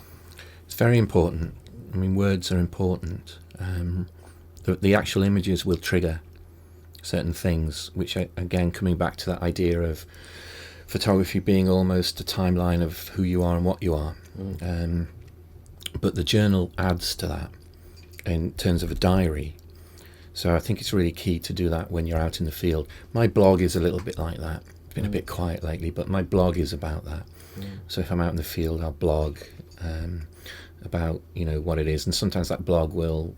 It's very important. I mean, words are important. The actual images will trigger certain things, which again, coming back to that idea of photography being almost a timeline of who you are and what you are. But the journal adds to that in terms of a diary. So I think it's really key to do that when you're out in the field. My blog is a little bit like that. It's been a bit quiet lately, but my blog is about that. So if I'm out in the field, I'll blog about, you know, what it is. And sometimes that blog will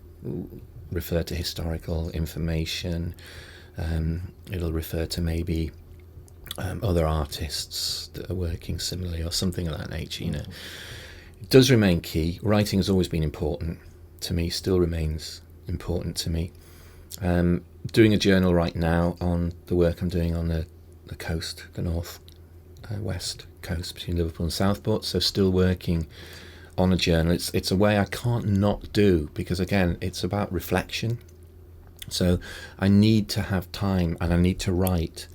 refer to historical information. It'll refer to maybe other artists that are working similarly or something of that nature, you know. It does remain key. Writing has always been important to me, still remains important to me. Doing a journal right now on the work I'm doing on the coast, the north west coast between Liverpool and Southport, so still working on a journal. It's a way I can't not do, because again, it's about reflection. So I need to have time and I need to write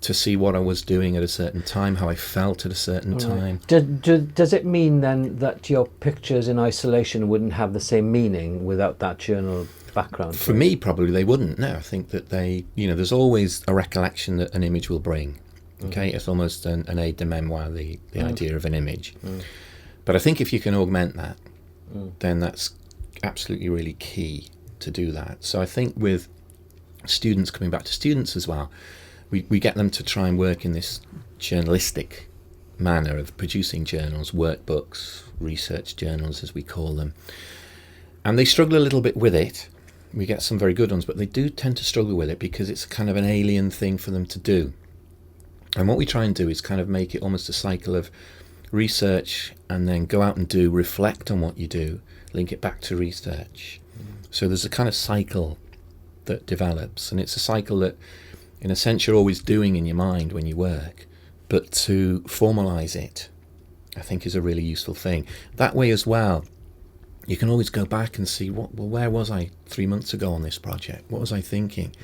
to see what I was doing at a certain time, how I felt at a certain time. Does it mean then that your pictures in isolation wouldn't have the same meaning without that journal background? For me, probably they wouldn't. No, I think that they, you know, there's always a recollection that an image will bring. Okay, it's almost an aide de memoire, the idea of an image. But I think if you can augment that, then that's absolutely really key to do that. So I think with students, coming back to students as well, we get them to try and work in this journalistic manner of producing journals, workbooks, research journals as we call them. And they struggle a little bit with it. We get some very good ones, but they do tend to struggle with it because it's kind of an alien thing for them to do. And what we try and do is kind of make it almost a cycle of research and then go out and do, reflect on what you do, link it back to research. So there's a kind of cycle that develops, and it's a cycle that in a sense you're always doing in your mind when you work, but to formalize it I think is a really useful thing. That way as well, you can always go back and see where was I 3 months ago on this project? What was I thinking?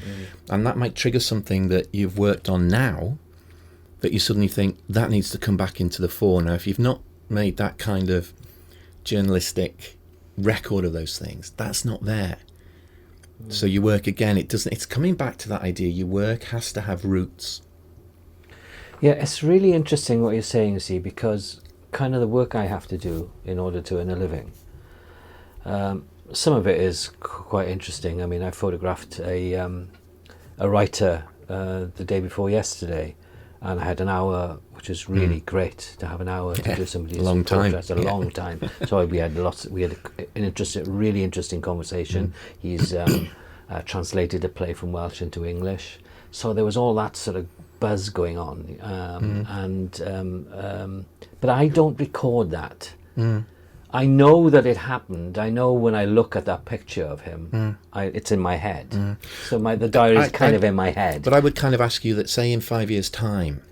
And that might trigger something that you've worked on now that you suddenly think that needs to come back into the fore. Now, if you've not made that kind of journalistic record of those things, that's not there. So your work, again, it's coming back to that idea. Your work has to have roots. Yeah, it's really interesting what you're saying, see, because kind of the work I have to do in order to earn a living, some of it is quite interesting. I mean, I photographed a writer the day before yesterday, and I had an hour, which is really great to have an hour to do somebody's long time. That's a long time. So we had an really interesting conversation. He's translated a play from Welsh into English, so there was all that sort of buzz going on, but I don't record that. I know that it happened. I know when I look at that picture of him, it's in my head. So the diary is kind of in my head. But I would kind of ask you that, say in 5 years' time,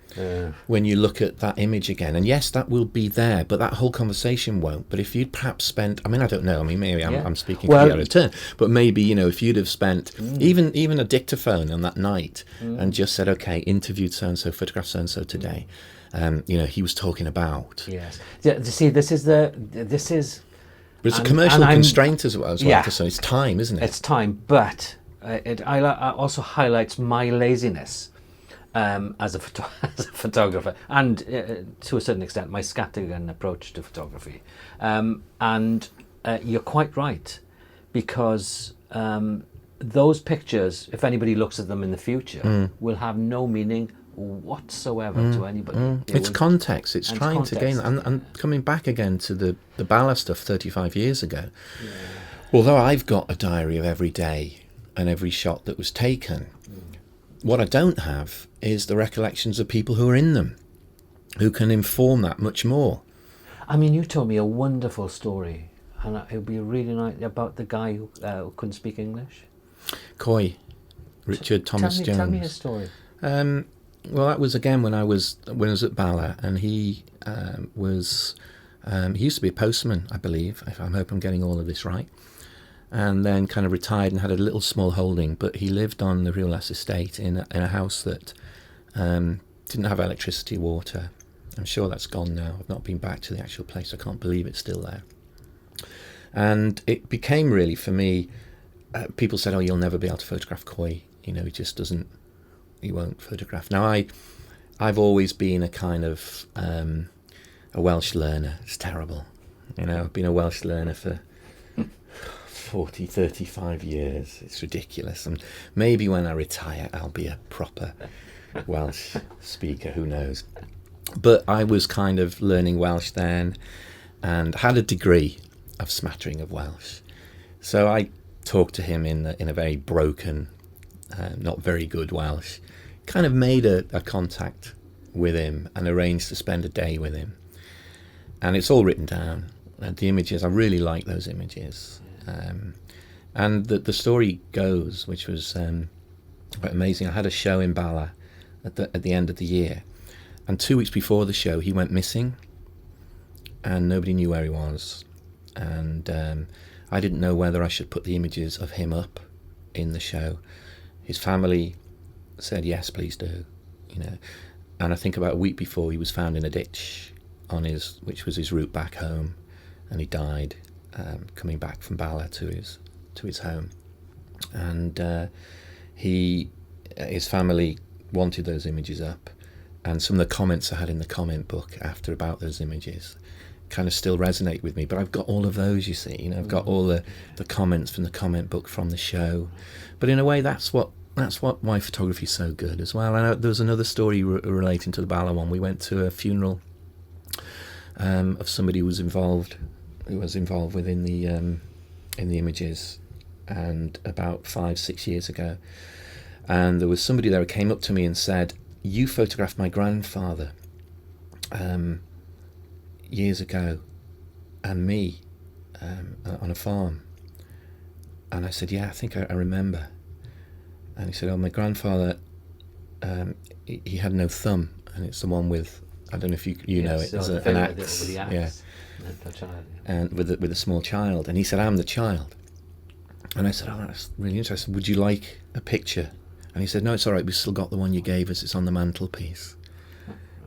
when you look at that image again, and yes, that will be there, but that whole conversation won't. But if you'd perhaps spent, I mean, I don't know, I mean, maybe I'm speaking for you out of turn, but maybe, if you'd have spent even a dictaphone on that night and just said, okay, interviewed so-and-so, photographed so-and-so today, he was talking about. Yes. Yeah, see, this is. But it's a commercial constraint as well. Yeah. So it's time, isn't it? It's time, but it also highlights my laziness as a photographer, and to a certain extent, my scattergun approach to photography. And you're quite right, because those pictures, if anybody looks at them in the future, will have no meaning whatsoever to anybody. It's context. It's trying to gain, and coming back again to the Bala stuff 35 years ago. Yeah. Although I've got a diary of every day and every shot that was taken, what I don't have is the recollections of people who are in them, who can inform that much more. I mean, you told me a wonderful story, and it would be really nice, about the guy who couldn't speak English. Coy, Richard Thomas Jones. Tell me his story. Well, that was again when I was at Bala, and he used to be a postman, I believe. I hope I'm getting all of this right. And then kind of retired and had a little small holding, but he lived on the Riolas estate in a house that didn't have electricity, water. I'm sure that's gone now. I've not been back to the actual place. I can't believe it's still there. And it became really, for me, people said, oh, you'll never be able to photograph Coy. You know, he won't photograph. Now, I've always been a kind of a Welsh learner. It's terrible. You know, I've been a Welsh learner for 40, 35 years. It's ridiculous. And maybe when I retire, I'll be a proper Welsh speaker. Who knows? But I was kind of learning Welsh then and had a degree of smattering of Welsh. So I talked to him in a very broken, not very good Welsh. Kind of made a contact with him and arranged to spend a day with him. And it's all written down. The images, I really like those images. And the story goes, which was quite amazing. I had a show in Bala at the end of the year. And 2 weeks before the show, he went missing. And nobody knew where he was. And I didn't know whether I should put the images of him up in the show. His family said, yes, please do. You know. And I think about a week before, he was found in a ditch which was his route back home. And he died coming back from Bala to his home. And his family wanted those images up. And some of the comments I had in the comment book after about those images kind of still resonate with me. But I've got all of those, you see. You know, I've got all the comments from the comment book from the show. But in a way, that's why photography is so good as well. And there was another story relating to the Bala one. We went to a funeral of somebody who was involved within the in the images, and about 5-6 years ago. And there was somebody there who came up to me and said, you photographed my grandfather years ago and me on a farm. And I said, yeah, I think I remember. And he said, oh, my grandfather, he had no thumb, and it's the one with, I don't know if you know it, an axe. With the axe. Yeah. The child, yeah. And with a small child. And he said, I'm the child. And I said, oh, that's really interesting. Would you like a picture? And he said, no, it's all right. We've still got the one you gave us. It's on the mantelpiece.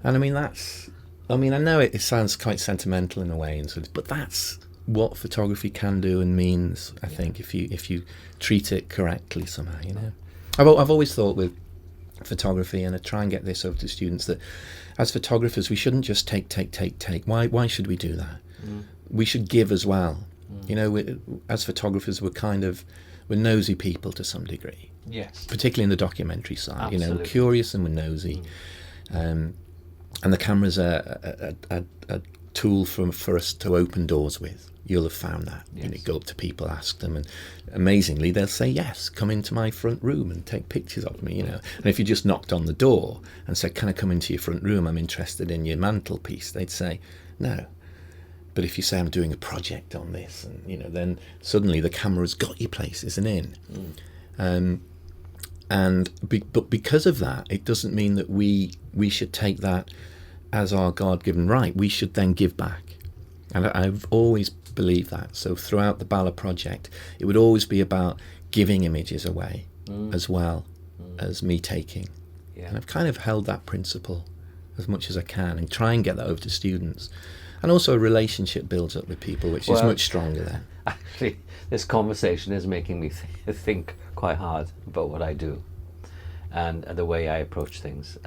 And I mean, I know it sounds quite sentimental in a way, but that's what photography can do and means, I think, if you treat it correctly somehow, you know. I've always thought with photography, and I try and get this over to students, that as photographers, we shouldn't just take. Why should we do that? We should give as well. You know, as photographers, we're nosy people to some degree. Yes. Particularly in the documentary side. Absolutely. You know, we're curious and we're nosy. And the camera's a tool for us to open doors with. You'll have found that. Yes. You know, go up to people, ask them, and amazingly they'll say yes, come into my front room and take pictures of me, you know. And if you just knocked on the door and said, can I come into your front room, I'm interested in your mantelpiece, they'd say no. But if you say, I'm doing a project on this, and you know, then suddenly the camera's got you places and in. But because of that, it doesn't mean that we should take that as our God-given right. We should then give back. And I've always believed that. So throughout the Bala project, it would always be about giving images away as well as me taking. Yeah. And I've kind of held that principle as much as I can and try and get that over to students. And also a relationship builds up with people, which is much stronger then. Actually, this conversation is making me think quite hard about what I do and the way I approach things.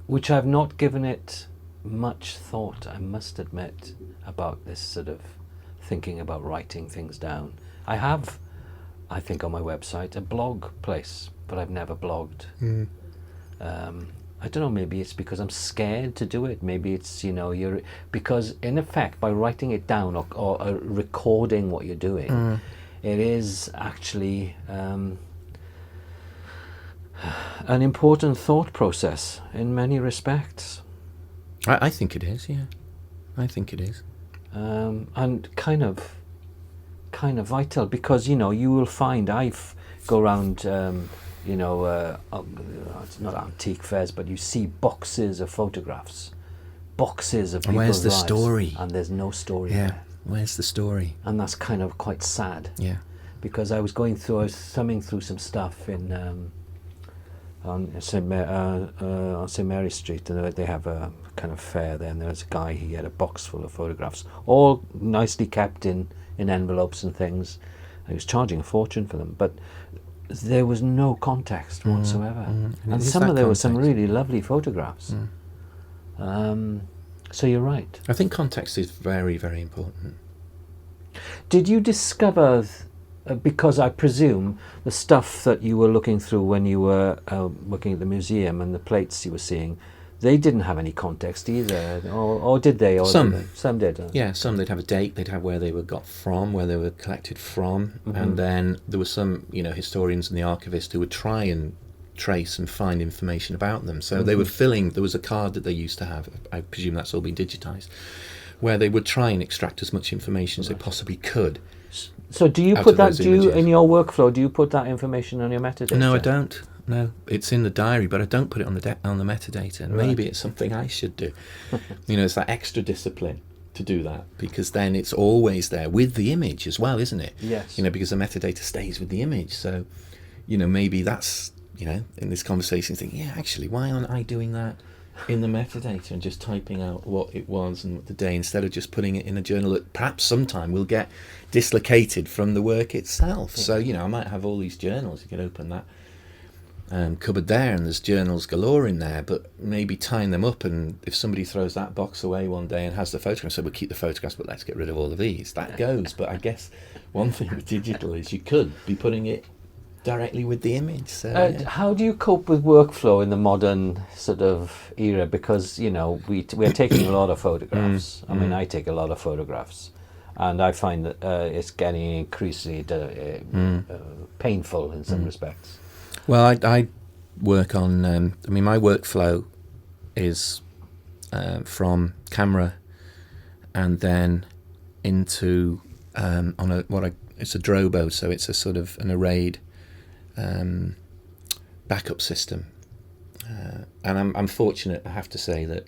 Which I've not given it much thought, I must admit, about this sort of thinking about writing things down. I have, I think, on my website a blog place, but I've never blogged. I don't know, maybe it's because I'm scared to do it. Maybe it's, because in effect, by writing it down or recording what you're doing, it is actually an important thought process in many respects. I think it is, yeah. I think it is. And kind of vital, because, you will find go around, it's not antique fairs, but you see boxes of photographs, boxes of people's where's the lives, story? and there's no story there. Where's the story? And that's kind of quite sad. Yeah. Because I was thumbing through some stuff on St. Mary Street, and they have a kind of fair there, and there was a guy, he had a box full of photographs, all nicely kept in envelopes and things. He was charging a fortune for them, but there was no context whatsoever. And some of there were some really lovely photographs. So you're right. I think context is very, very important. Did you discover, because I presume the stuff that you were looking through when you were working at the museum and the plates you were seeing, they didn't have any context either, or did they? Or some did. Yeah, some they'd have a date, they'd have where they were got from, where they were collected from, and then there were some, historians and the archivists who would try and trace and find information about them. So they were filling. There was a card that they used to have. I presume that's all been digitised, where they would try and extract as much information as they possibly could. So do you put that? In your workflow? Do you put that information on your metadata? No, I don't. No, it's in the diary, but I don't put it on the metadata. And maybe it's something I should do. It's that extra discipline to do that, because then it's always there with the image as well, isn't it? Yes. Because the metadata stays with the image. So, maybe that's in this conversation, thinking, yeah, actually, why aren't I doing that in the metadata and just typing out what it was and the day, instead of just putting it in a journal that perhaps sometime will get dislocated from the work itself. So, I might have all these journals. You could open that cupboard there and there's journals galore in there, but maybe tying them up, and if somebody throws that box away one day and has the photographs, so we'll keep the photographs, but let's get rid of all of these. That goes. But I guess one thing with digital is you could be putting it directly with the image. So how do you cope with workflow in the modern sort of era? Because we're taking a lot of photographs. I mean, I take a lot of photographs, and I find that it's getting increasingly painful in some respects. Well, I work on. My workflow is from camera, and then into it's a Drobo, so it's a sort of an arrayed backup system, and I'm fortunate, I have to say, that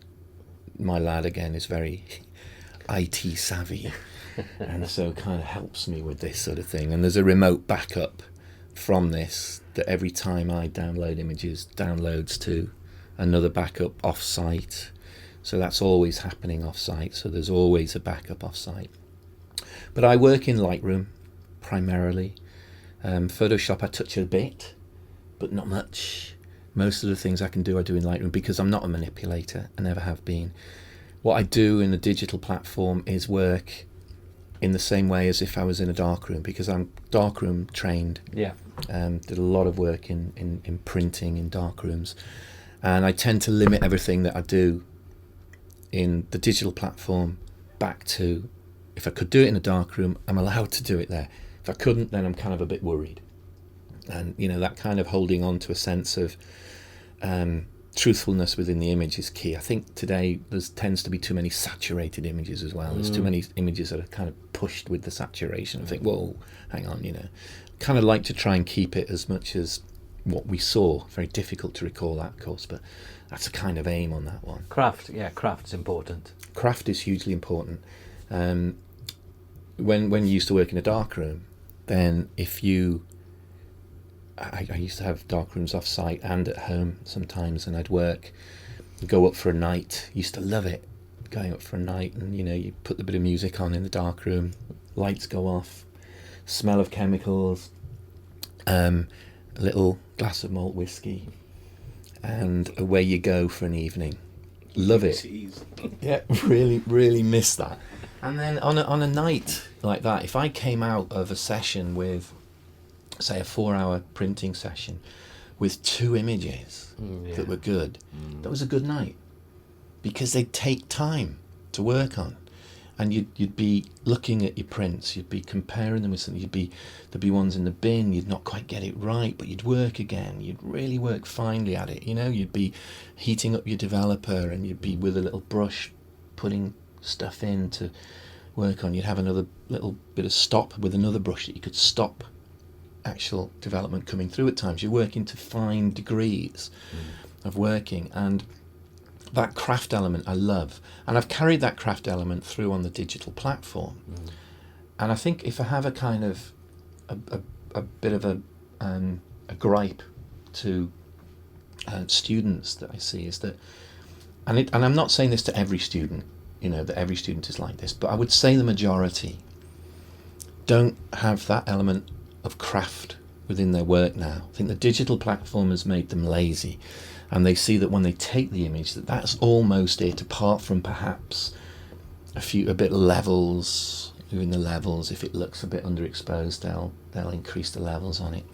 my lad again is very IT savvy, and so kind of helps me with this sort of thing. And there's a remote backup from this that every time I download images, downloads to another backup off-site. So that's always happening off-site. So there's always a backup off-site. But I work in Lightroom primarily. Photoshop I touch a bit, but not much. Most of the things I do in Lightroom, because I'm not a manipulator. I never have been. What I do in the digital platform is work in the same way as if I was in a darkroom, because I'm darkroom trained. Yeah. Did a lot of work in printing in darkrooms, and I tend to limit everything that I do in the digital platform back to, if I could do it in a darkroom, I'm allowed to do it there. If I couldn't, then I'm kind of a bit worried. And that kind of holding on to a sense of truthfulness within the image is key. I think today there tends to be too many saturated images as well. There's too many images that are kind of pushed with the saturation. I think, whoa, hang on, kind of like to try and keep it as much as what we saw. Very difficult to recall that, of course, but that's a kind of aim on that one. Craft's important. Craft is hugely important. When you used to work in a darkroom, then I used to have darkrooms off-site and at home sometimes, and I'd go up for a night. Used to love it, going up for a night, and you put the bit of music on in the darkroom, lights go off, smell of chemicals, a little glass of malt whiskey, and away you go for an evening. Love it. Yeah, really, really miss that. And then on a night like that, if I came out of a session with, say, a 4-hour printing session with 2 images that were good, that was a good night, because they take time to work on. And you'd be looking at your prints, you'd be comparing them with something, there'd be ones in the bin, you'd not quite get it right, but you'd work again, you'd really work finely at it, you'd be heating up your developer, and you'd be with a little brush putting stuff in to work on. You'd have another little bit of stop with another brush that you could stop actual development coming through at times. You're working to fine degrees of working, and that craft element I love, and I've carried that craft element through on the digital platform. And I think if I have a kind of a bit of a gripe to students that I see, is that, and I'm not saying this to every student, that every student is like this, but I would say the majority don't have that element of craft within their work now. I think the digital platform has made them lazy, and they see that when they take the image, that's almost it, apart from perhaps a bit levels. Doing the levels, if it looks a bit underexposed, they'll increase the levels on it,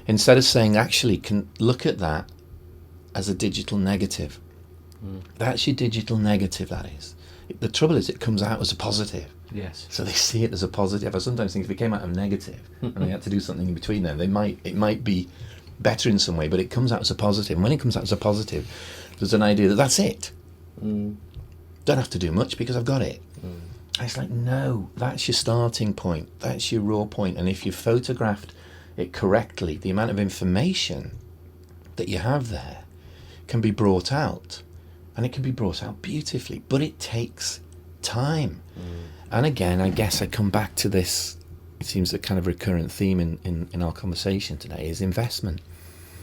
instead of saying, actually, can look at that as a digital negative. That's your digital negative, that is. The trouble is, it comes out as a positive. Yes. So they see it as a positive. I sometimes think if it came out as negative and they had to do something in between them, it might be better in some way, but it comes out as a positive. And when it comes out as a positive, there's an idea that that's it. Don't have to do much because I've got it. And it's like, no, that's your starting point. That's your raw point. And if you photographed it correctly, the amount of information that you have there can be brought out. And it can be brought out beautifully, but it takes time. And again, I guess I come back to this, it seems a kind of recurrent theme in our conversation today, is investment.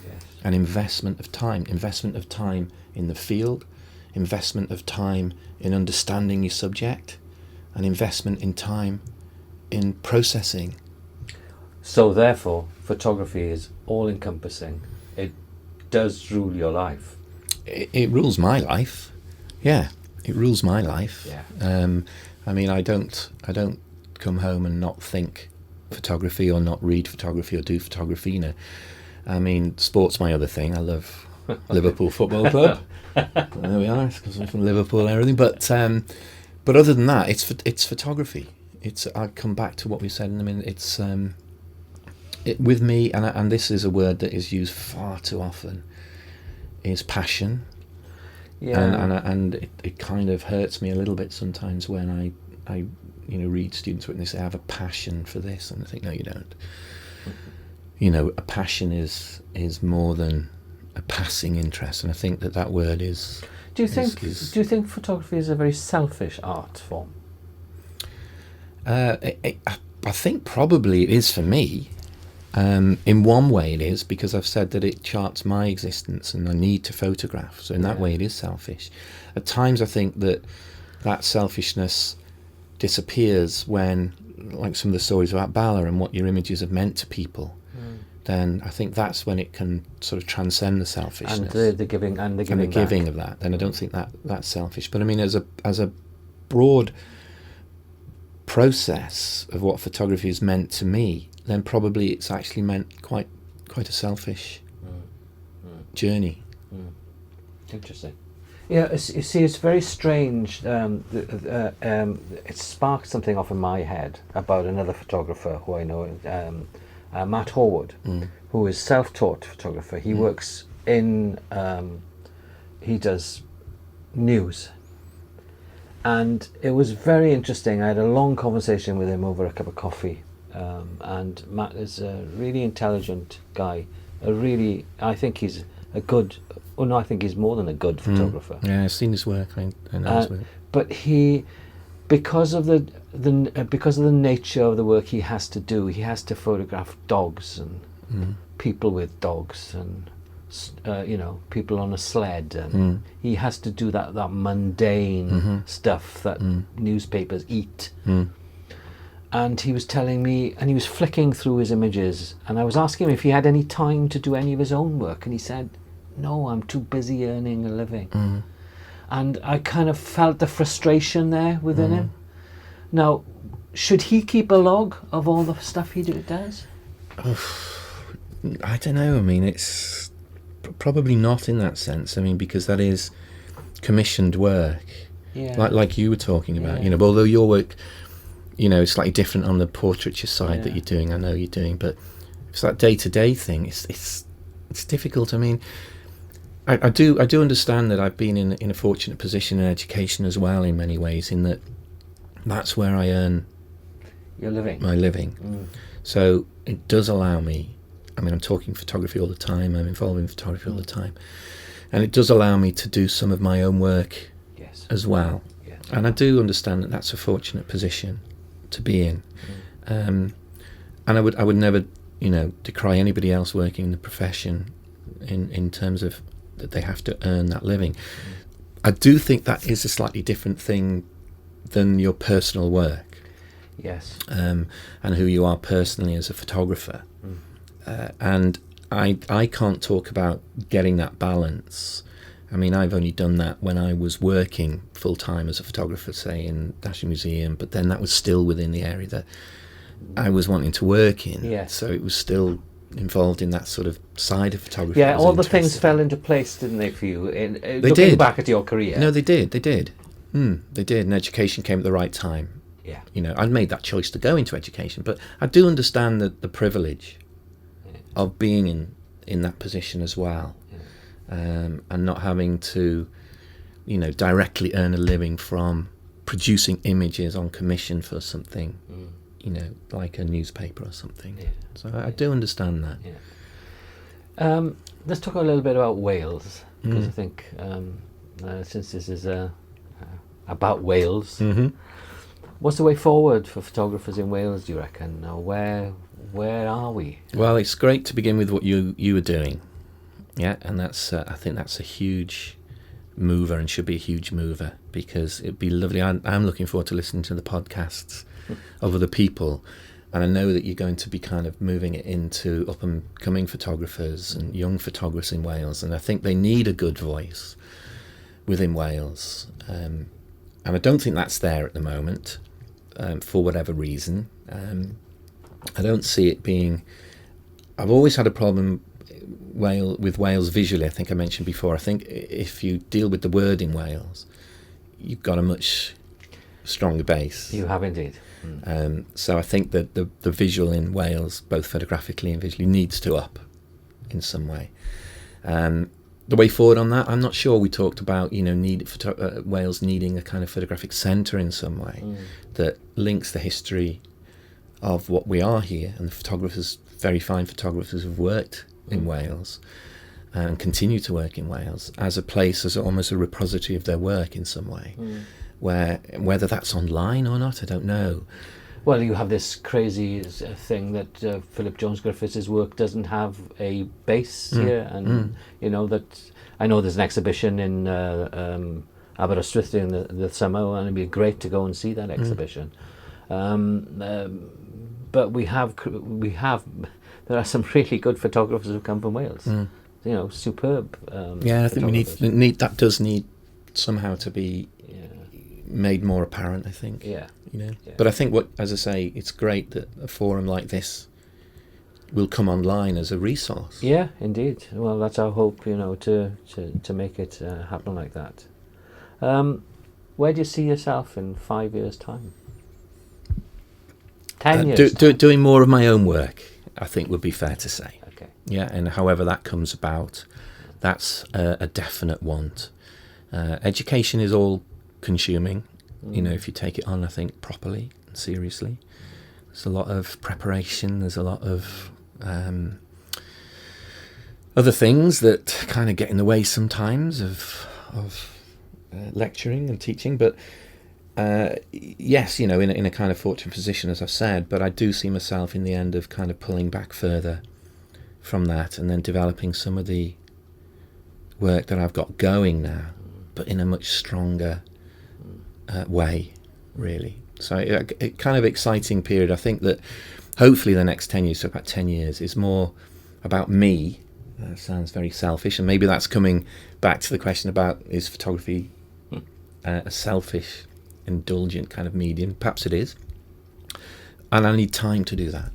Yes. An investment of time in the field, investment of time in understanding your subject, an investment in time in processing. So therefore, photography is all-encompassing. It does rule your life. It rules my life. Yeah, it rules my life. Yeah. I mean, I don't come home and not think photography or not read photography or do photography. I mean, sport's my other thing. I love Liverpool Football Club. There we are, because I'm from Liverpool and everything. But other than that, it's photography. I come back to what we said in a minute. It's with me, and this is a word that is used far too often, is passion. Yeah. And it kind of hurts me a little bit sometimes when I read students when they say I have a passion for this, and I think, no, you don't. A passion is more than a passing interest, and I think that word is. Do you think photography is a very selfish art form? I think probably it is for me. In one way it is, because I've said that it charts my existence and I need to photograph, so in that way it is selfish. At times I think that selfishness disappears when, like some of the stories about Bala and what your images have meant to people, then I think that's when it can sort of transcend the selfishness and the giving of that. Then I don't think that's selfish. But I mean, as a broad process of what photography has meant to me, then probably it's actually meant quite a selfish journey. Interesting. Yeah, you see, it's very strange. It sparked something off in my head about another photographer who I know, Matt Horwood, who is self-taught photographer. He works in, he does news. And it was very interesting. I had a long conversation with him over a cup of coffee. And Matt is a really intelligent guy. I think he's a good, I think he's more than a good photographer. Yeah, I've seen his work. I know his work. But because of the nature of the work he has to do, he has to photograph dogs and people with dogs and people on a sled, and he has to do that mundane stuff that newspapers eat. And he was telling me, and he was flicking through his images, and I was asking him if he had any time to do any of his own work, and he said, no, I'm too busy earning a living. And I kind of felt the frustration there within him. Now, should he keep a log of all the stuff he does? I don't know. I mean, it's probably not in that sense. I mean, because that is commissioned work, like you were talking about. Although your work, is slightly different on the portraiture side that you're doing. I know you're doing, but it's that day-to-day thing. It's difficult. I mean, I do understand that I've been in a fortunate position in education as well in many ways. In that, that's where I earn my living. So it does allow me. I mean, I'm talking photography all the time. I'm involved in photography all the time, and it does allow me to do some of my own work as well. And I do understand that that's a fortunate position to be in. And I would never, decry anybody else working in the profession in terms of that they have to earn that living. I do think that is a slightly different thing than your personal work. Yes. And who you are personally as a photographer. And I can't talk about getting that balance. I mean, I've only done that when I was working full-time as a photographer, say, in National Museum, but then that was still within the area that I was wanting to work in. Yes. So it was still involved in that sort of side of photography. Yeah, all the things fell into place, didn't they, for you? Looking back at your career. No, they did. They did, and education came at the right time. Yeah. I'd made that choice to go into education, but I do understand the privilege of being in that position as well, and not having to, directly earn a living from producing images on commission for something, like a newspaper or something. Yeah. So I do understand that. Yeah. Let's talk a little bit about Wales, because I think since this is about Wales, what's the way forward for photographers in Wales, do you reckon? Or where are we? Well, it's great to begin with what you were doing, and that's I think that's a huge mover and should be a huge mover, because it'd be lovely. I'm looking forward to listening to the podcasts of other people, and I know that you're going to be kind of moving it into up and coming photographers and young photographers in Wales, and I think they need a good voice within Wales, and I don't think that's there at the moment, for whatever reason. I don't see it being. I've always had a problem with Wales visually. I think I mentioned before. I think if you deal with the word in Wales, you've got a much stronger base. You have indeed. So I think that the visual in Wales, both photographically and visually, needs to up in some way. The way forward on that, I'm not sure. We talked about Wales needing a kind of photographic centre in some way that links the history of what we are here, and the photographers, very fine photographers who've worked in Wales and continue to work in Wales as a place, as almost a repository of their work in some way, whether that's online or not, I don't know. Well, you have this crazy thing that Philip Jones Griffiths' work doesn't have a base here, and that I know there's an exhibition in Aberystwyth in the summer, and it'd be great to go and see that exhibition. But we have there are some really good photographers who come from Wales. Superb. I think we need that does need somehow to be made more apparent, I think. But I think as I say, it's great that a forum like this will come online as a resource. Yeah, indeed. Well, that's our hope, to make it happen like that. Where do you see yourself in 5 years' time? 10 years? Doing more of my own work, I think would be fair to say. Okay. Yeah, and however that comes about, that's a definite want. Education is all consuming, if you take it on, I think, properly and seriously. There's a lot of preparation, there's a lot of other things that kind of get in the way sometimes of lecturing and teaching, but yes, in a kind of fortunate position, as I've said, but I do see myself in the end of kind of pulling back further from that and then developing some of the work that I've got going now, but in a much stronger way, really. So a kind of exciting period. I think that hopefully the next 10 years, so about 10 years, is more about me. That sounds very selfish, and maybe that's coming back to the question about, is photography a selfish indulgent kind of medium. Perhaps it is. And I need time to do that.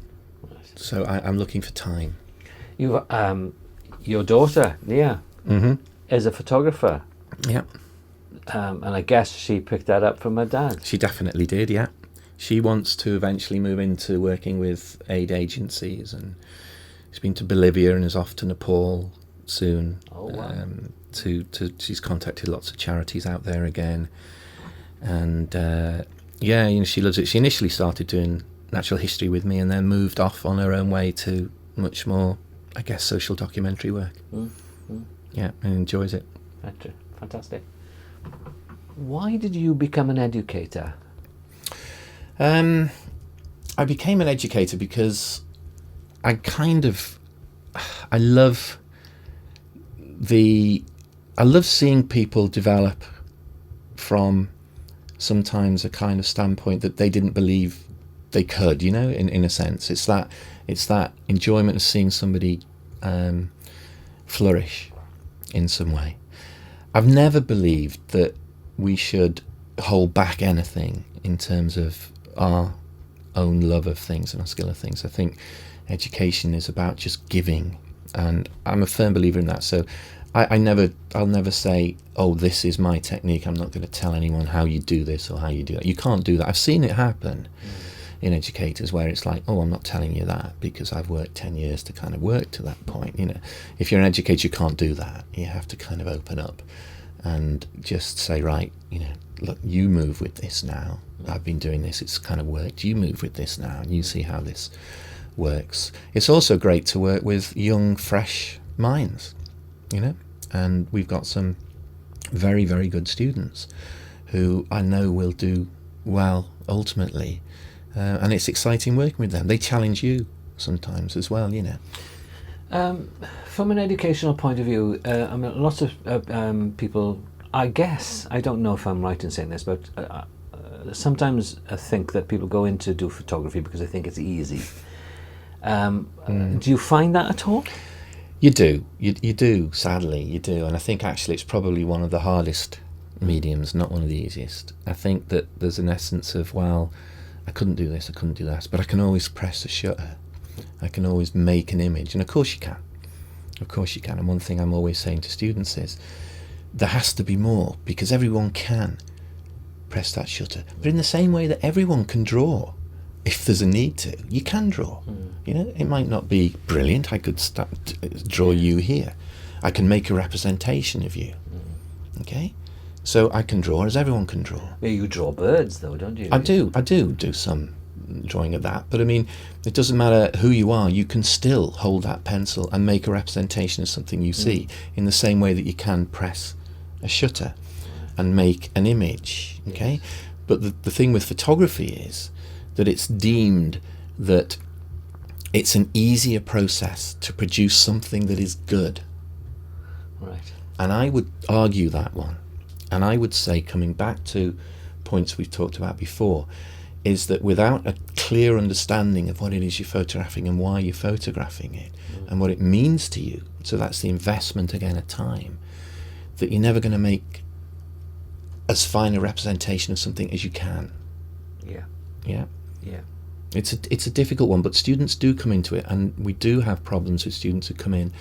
So I'm looking for time. You've your daughter, Nia, is a photographer. Yeah. And I guess she picked that up from her dad. She definitely did, yeah. She wants to eventually move into working with aid agencies, and she's been to Bolivia and is off to Nepal soon. Oh, wow. She's contacted lots of charities out there again. And yeah, you know, she loves it. She initially started doing natural history with me and then moved off on her own way to much more, I guess, social documentary work. Yeah, and enjoys it. Fantastic. Why did you become an educator? I became an educator because I love seeing people develop from sometimes a kind of standpoint that they didn't believe they could, you know, in a sense. It's that enjoyment of seeing somebody flourish in some way. I've never believed that we should hold back anything in terms of our own love of things and our skill of things. I think education is about just giving, and I'm a firm believer in that. So I'll never say, oh, this is my technique. I'm not going to tell anyone how you do this or how you do that. You can't do that. I've seen it happen in educators where it's like, oh, I'm not telling you that because I've worked 10 years to kind of work to that point. You know, if you're an educator, you can't do that. You have to kind of open up and just say, right, you know, look, you move with this now. I've been doing this, it's kind of worked. You move with this now and you see how this works. It's also great to work with young, fresh minds, you know, and we've got some very, very good students who I know will do well ultimately. And it's exciting working with them. They challenge you sometimes as well, you know. From an educational point of view, I mean, lots of people, I guess, I don't know if I'm right in saying this, but sometimes I think that people go in to do photography because they think it's easy. Do you find that at all? You do. You do, sadly, you do. And I think actually it's probably one of the hardest mediums, not one of the easiest. I think that there's an essence of, well, I couldn't do this, I couldn't do that, but I can always press a shutter. I can always make an image, and of course you can. Of course you can. And one thing I'm always saying to students is there has to be more, because everyone can press that shutter. But in the same way that everyone can draw, if there's a need to, you can draw. You know, it might not be brilliant. I could draw you here. I can make a representation of you. Okay? So I can draw as everyone can draw. Yeah, you draw birds though, don't you? I do some drawing of that, but I mean, it doesn't matter who you are, you can still hold that pencil and make a representation of something you see in the same way that you can press a shutter and make an image, okay? But the thing with photography is that it's deemed that it's an easier process to produce something that is good. Right. And I would argue that one. And I would say, coming back to points we've talked about before, is that without a clear understanding of what it is you're photographing and why you're photographing it and what it means to you, so that's the investment again of time, that you're never going to make as fine a representation of something as you can. Yeah. It's a difficult one, but students do come into it, and we do have problems with students who come in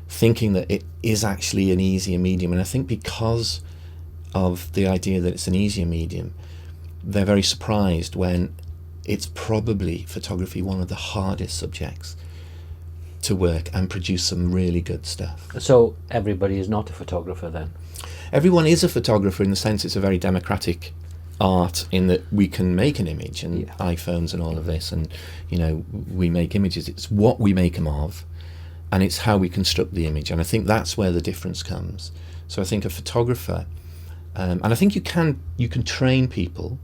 thinking that it is actually an easier medium. And I think because of the idea that it's an easier medium, they're very surprised when it's probably photography one of the hardest subjects to work and produce some really good stuff. So everybody is not a photographer then? Everyone is a photographer in the sense it's a very democratic art in that we can make an image and iPhones and all of this, and you know, we make images. It's what we make them of, and it's how we construct the image, and I think that's where the difference comes. So I think a photographer, and I think you can train people.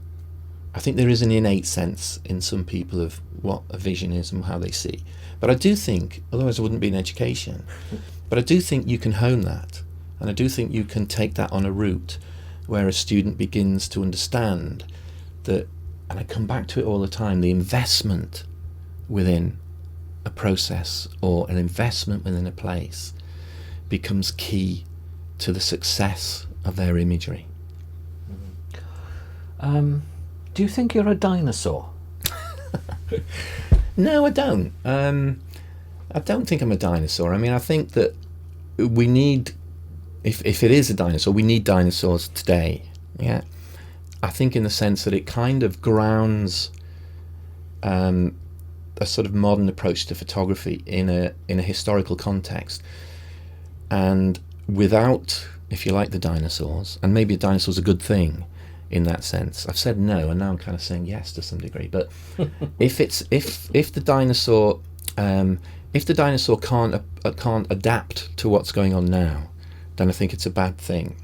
I think there is an innate sense in some people of what a vision is and how they see. But I do think, otherwise it wouldn't be an education, but I do think you can hone that. And I do think you can take that on a route where a student begins to understand that, and I come back to it all the time, the investment within a process or an investment within a place becomes key to the success of their imagery. Do you think you're a dinosaur? No, I don't. I don't think I'm a dinosaur. I mean, I think that we need, if it is a dinosaur, we need dinosaurs today. Yeah. I think in the sense that it kind of grounds a sort of modern approach to photography in a historical context, and without, if you like, the dinosaurs, and maybe a dinosaur's a good thing in that sense. I've said no, and now I'm kind of saying yes to some degree. But if the dinosaur can't adapt to what's going on now, then I think it's a bad thing.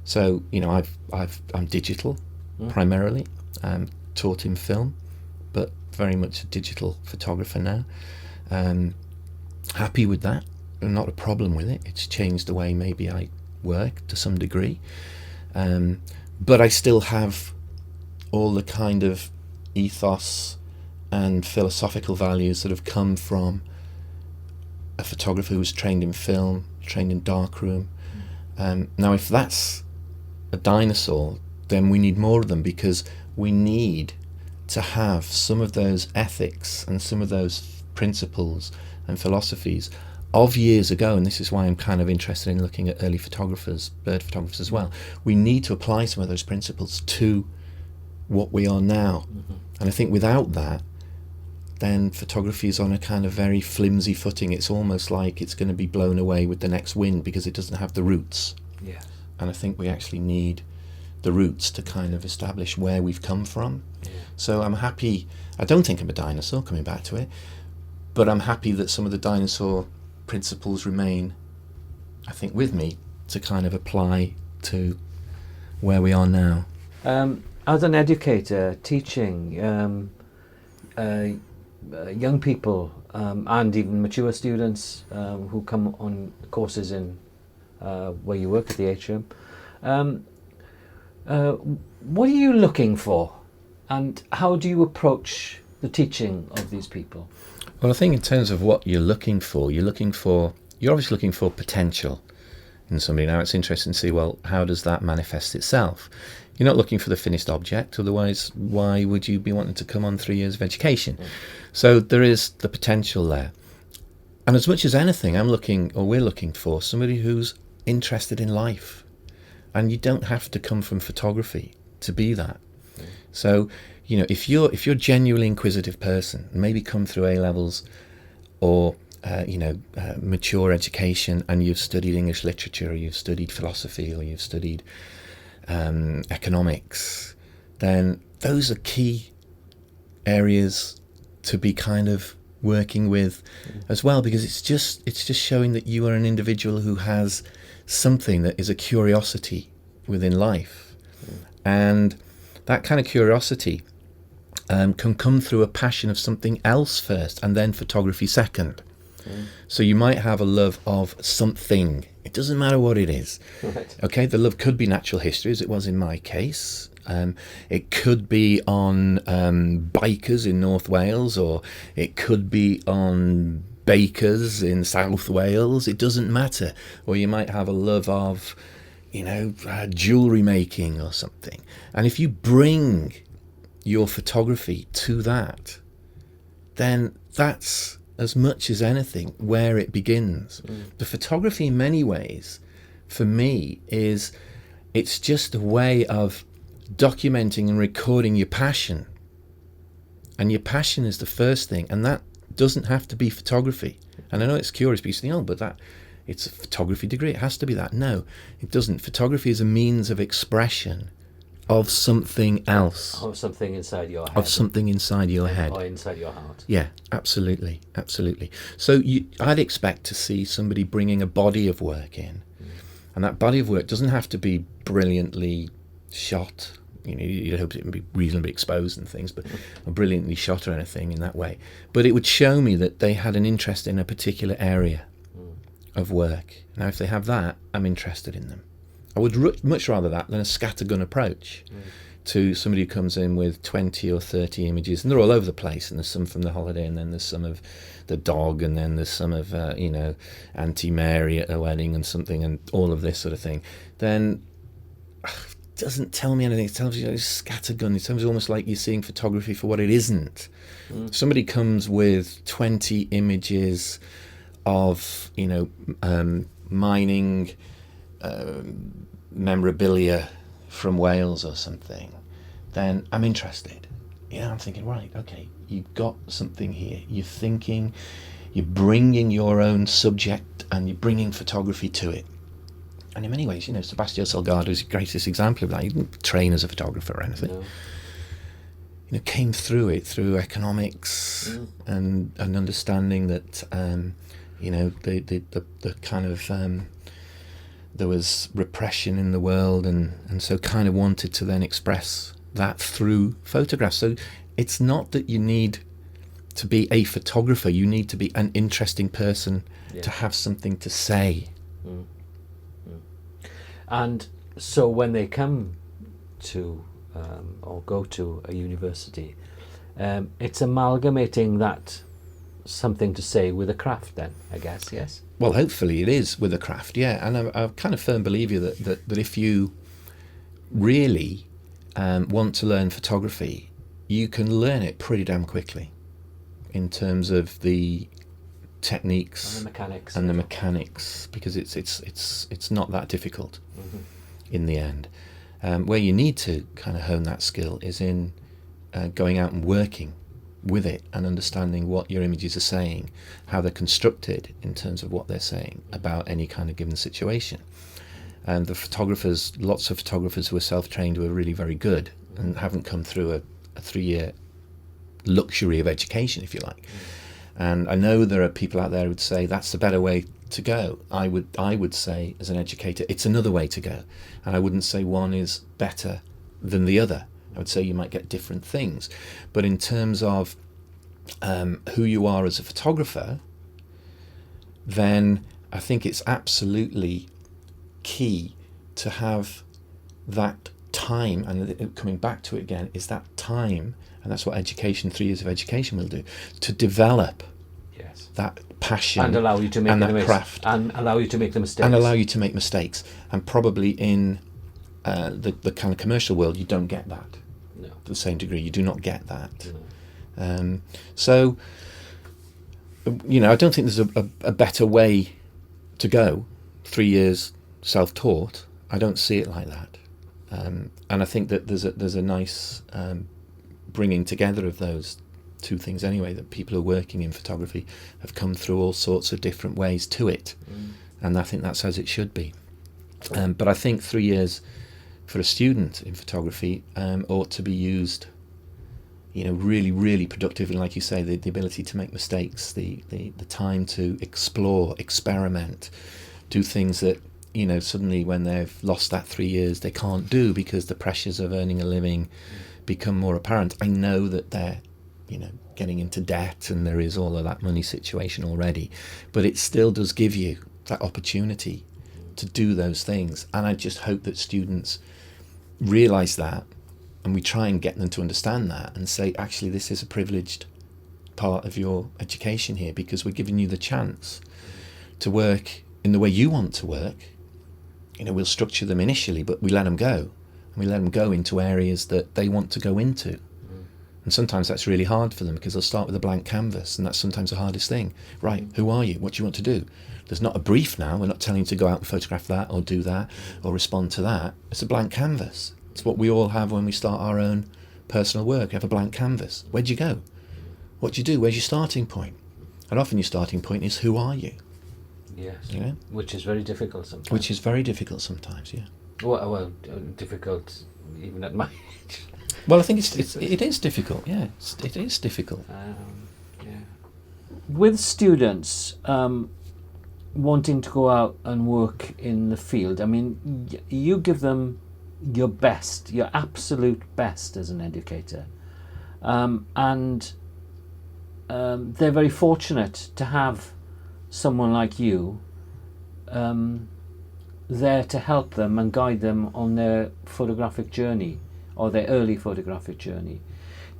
So I'm digital primarily. Taught in film, but very much a digital photographer now. Happy with that. Not a problem with it. It's changed the way maybe I work to some degree. But I still have all the kind of ethos and philosophical values that have come from a photographer who was trained in film, trained in darkroom. Now, if that's a dinosaur, then we need more of them, because we need to have some of those ethics and some of those principles and philosophies of years ago. And this is why I'm kind of interested in looking at early photographers, bird photographers as well. We need to apply some of those principles to what we are now. And I think without that, then photography is on a kind of very flimsy footing. It's almost like it's going to be blown away with the next wind, because it doesn't have the roots. Yeah. And I think we actually need the roots to kind of establish where we've come from. Yeah. So I'm happy. I don't think I'm a dinosaur, coming back to it, but I'm happy that some of the dinosaur principles remain, I think, with me to kind of apply to where we are now. As an educator, teaching young people and even mature students who come on courses in where you work at the atrium, what are you looking for, and how do you approach the teaching of these people? Well, I think in terms of what you're looking for, you're obviously looking for potential in somebody. Now, it's interesting to see, well, how does that manifest itself? You're not looking for the finished object, otherwise why would you be wanting to come on 3 years of education? So there is the potential there. And as much as anything, we're looking for somebody who's interested in life. And you don't have to come from photography to be that. So, if you're a genuinely inquisitive person, maybe come through A levels or mature education, and you've studied English literature, or you've studied philosophy, or you've studied economics, then those are key areas to be kind of working with as well, because it's just showing that you are an individual who has something that is a curiosity within life. And that kind of curiosity can come through a passion of something else first, and then photography second. So you might have a love of something. It doesn't matter what it is. Right. Okay, the love could be natural history, as it was in my case. It could be on bikers in North Wales, or it could be on bakers in South Wales. It doesn't matter. Or you might have a love of, jewellery making or something. And if you bring your photography to that, then that's, as much as anything, where it begins. The photography, in many ways, for me, it's just a way of documenting and recording your passion. And your passion is the first thing, and that doesn't have to be photography. And I know it's curious, because you think, but it's a photography degree, it has to be that. No, it doesn't. Photography is a means of expression of something else. Of something inside your head. Of something inside your head. Or inside your heart. Yeah, absolutely, absolutely. So I'd expect to see somebody bringing a body of work in, and that body of work doesn't have to be brilliantly shot. You'd hope it would be reasonably exposed and things, but or brilliantly shot or anything in that way. But it would show me that they had an interest in a particular area of work. Now, if they have that, I'm interested in them. I would much rather that than a scattergun approach to somebody who comes in with 20 or 30 images, and they're all over the place, and there's some from the holiday, and then there's some of the dog, and then there's some of Auntie Mary at a wedding and something, and all of this sort of thing. Then doesn't tell me anything. It tells you it's scattergun. It tells you almost like you're seeing photography for what it isn't. Somebody comes with 20 images of, mining memorabilia from Wales or something, then I'm interested. I'm thinking, right, okay, you've got something here. You're thinking, you're bringing your own subject and you're bringing photography to it. And in many ways, Sebastião Salgado is the greatest example of that. He didn't train as a photographer or anything. No. Came through it through economics and understanding that, the kind of there was repression in the world, and so kind of wanted to then express that through photographs. So it's not that you need to be a photographer. You need to be an interesting person to have something to say. And so when they come to or go to a university, it's amalgamating that something to say with a craft then, I guess, yes? Well, hopefully it is with a craft, yeah. And I'm a kind of firm believer that if you really want to learn photography, you can learn it pretty damn quickly in terms of the techniques and the mechanics, because it's not that difficult in the end. Where you need to kind of hone that skill is in going out and working with it and understanding what your images are saying, how they're constructed in terms of what they're saying about any kind of given situation. And the photographers, lots of photographers who are self-trained who are really very good and haven't come through a 3-year luxury of education, if you like. And I know there are people out there who would say that's the better way to go. I would say, as an educator, it's another way to go. And I wouldn't say one is better than the other. I would say you might get different things. But in terms of who you are as a photographer, then I think it's absolutely key to have that time, and coming back to it again, is that time, and that's what education, 3 years of education will do, to develop that passion and allow you to make and that craft, and allow you to make the mistakes, and allow you to make mistakes. And probably in the kind of commercial world, you don't get that to the same degree. You do not get that. So I don't think there's a better way to go. 3 years self-taught, I don't see it like that. And I think that there's a nice bringing together of those two things anyway, that people who are working in photography have come through all sorts of different ways to it, and I think that's as it should be. But I think 3 years for a student in photography ought to be used really, really productively, like you say, the ability to make mistakes, the time to explore, experiment, do things that suddenly when they've lost that 3 years they can't do because the pressures of earning a living become more apparent. I know that they're getting into debt and there is all of that money situation already, but it still does give you that opportunity to do those things. And I just hope that students realise that, and we try and get them to understand that and say, actually, this is a privileged part of your education here, because we're giving you the chance to work in the way you want to work. We'll structure them initially, but we let them go, and we let them go into areas that they want to go into. And sometimes that's really hard for them, because they'll start with a blank canvas, and that's sometimes the hardest thing. Right, who are you? What do you want to do? There's not a brief now. We're not telling you to go out and photograph that or do that or respond to that. It's a blank canvas. It's what we all have when we start our own personal work. You have a blank canvas. Where'd you go? What do you do? Where's your starting point? And often your starting point is, who are you? Yes. Which is very difficult sometimes. Yeah. Well, difficult even at my age. Well, I think it is difficult. Yeah, it is difficult. With students wanting to go out and work in the field, I mean, you give them your best, your absolute best as an educator, and they're very fortunate to have someone like you there to help them and guide them on their photographic journey, or their early photographic journey.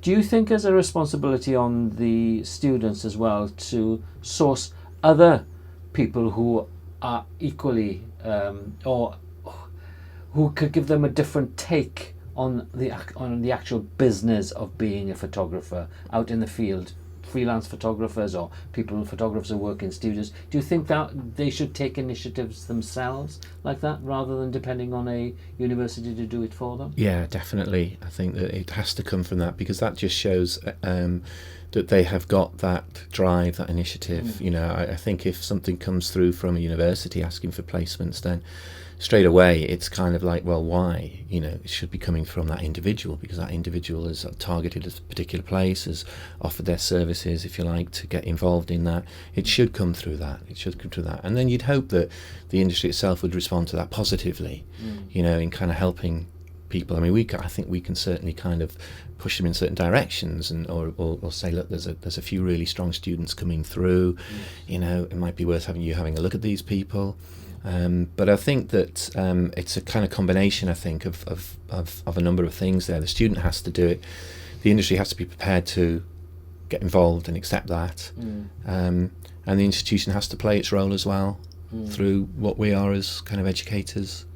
Do you think there's a responsibility on the students as well to source other people who are equally or who could give them a different take on the actual business of being a photographer out in the field, freelance photographers or photographers who work in studios. Do you think that they should take initiatives themselves like that rather than depending on a university to do it for them? Yeah, definitely. I think that it has to come from that, because that just shows that they have got that drive, that initiative. You know, I think if something comes through from a university asking for placements, then straight away it's kind of like, well, why? You know, it should be coming from that individual, because that individual is targeted at a particular place, has offered their services, if you like, to get involved in that. It should come through that. It should come through that. And then you'd hope that the industry itself would respond to that positively, you know, in kind of helping people. I mean, I think we can certainly kind of push them in certain directions, and or say, look, there's a few really strong students coming through. You know, it might be worth having a look at these people. But I think that it's a kind of combination, I think, of a number of things there. The student has to do it. The industry has to be prepared to get involved and accept that. And the institution has to play its role as well through what we are as kind of educators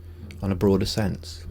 on a broader sense.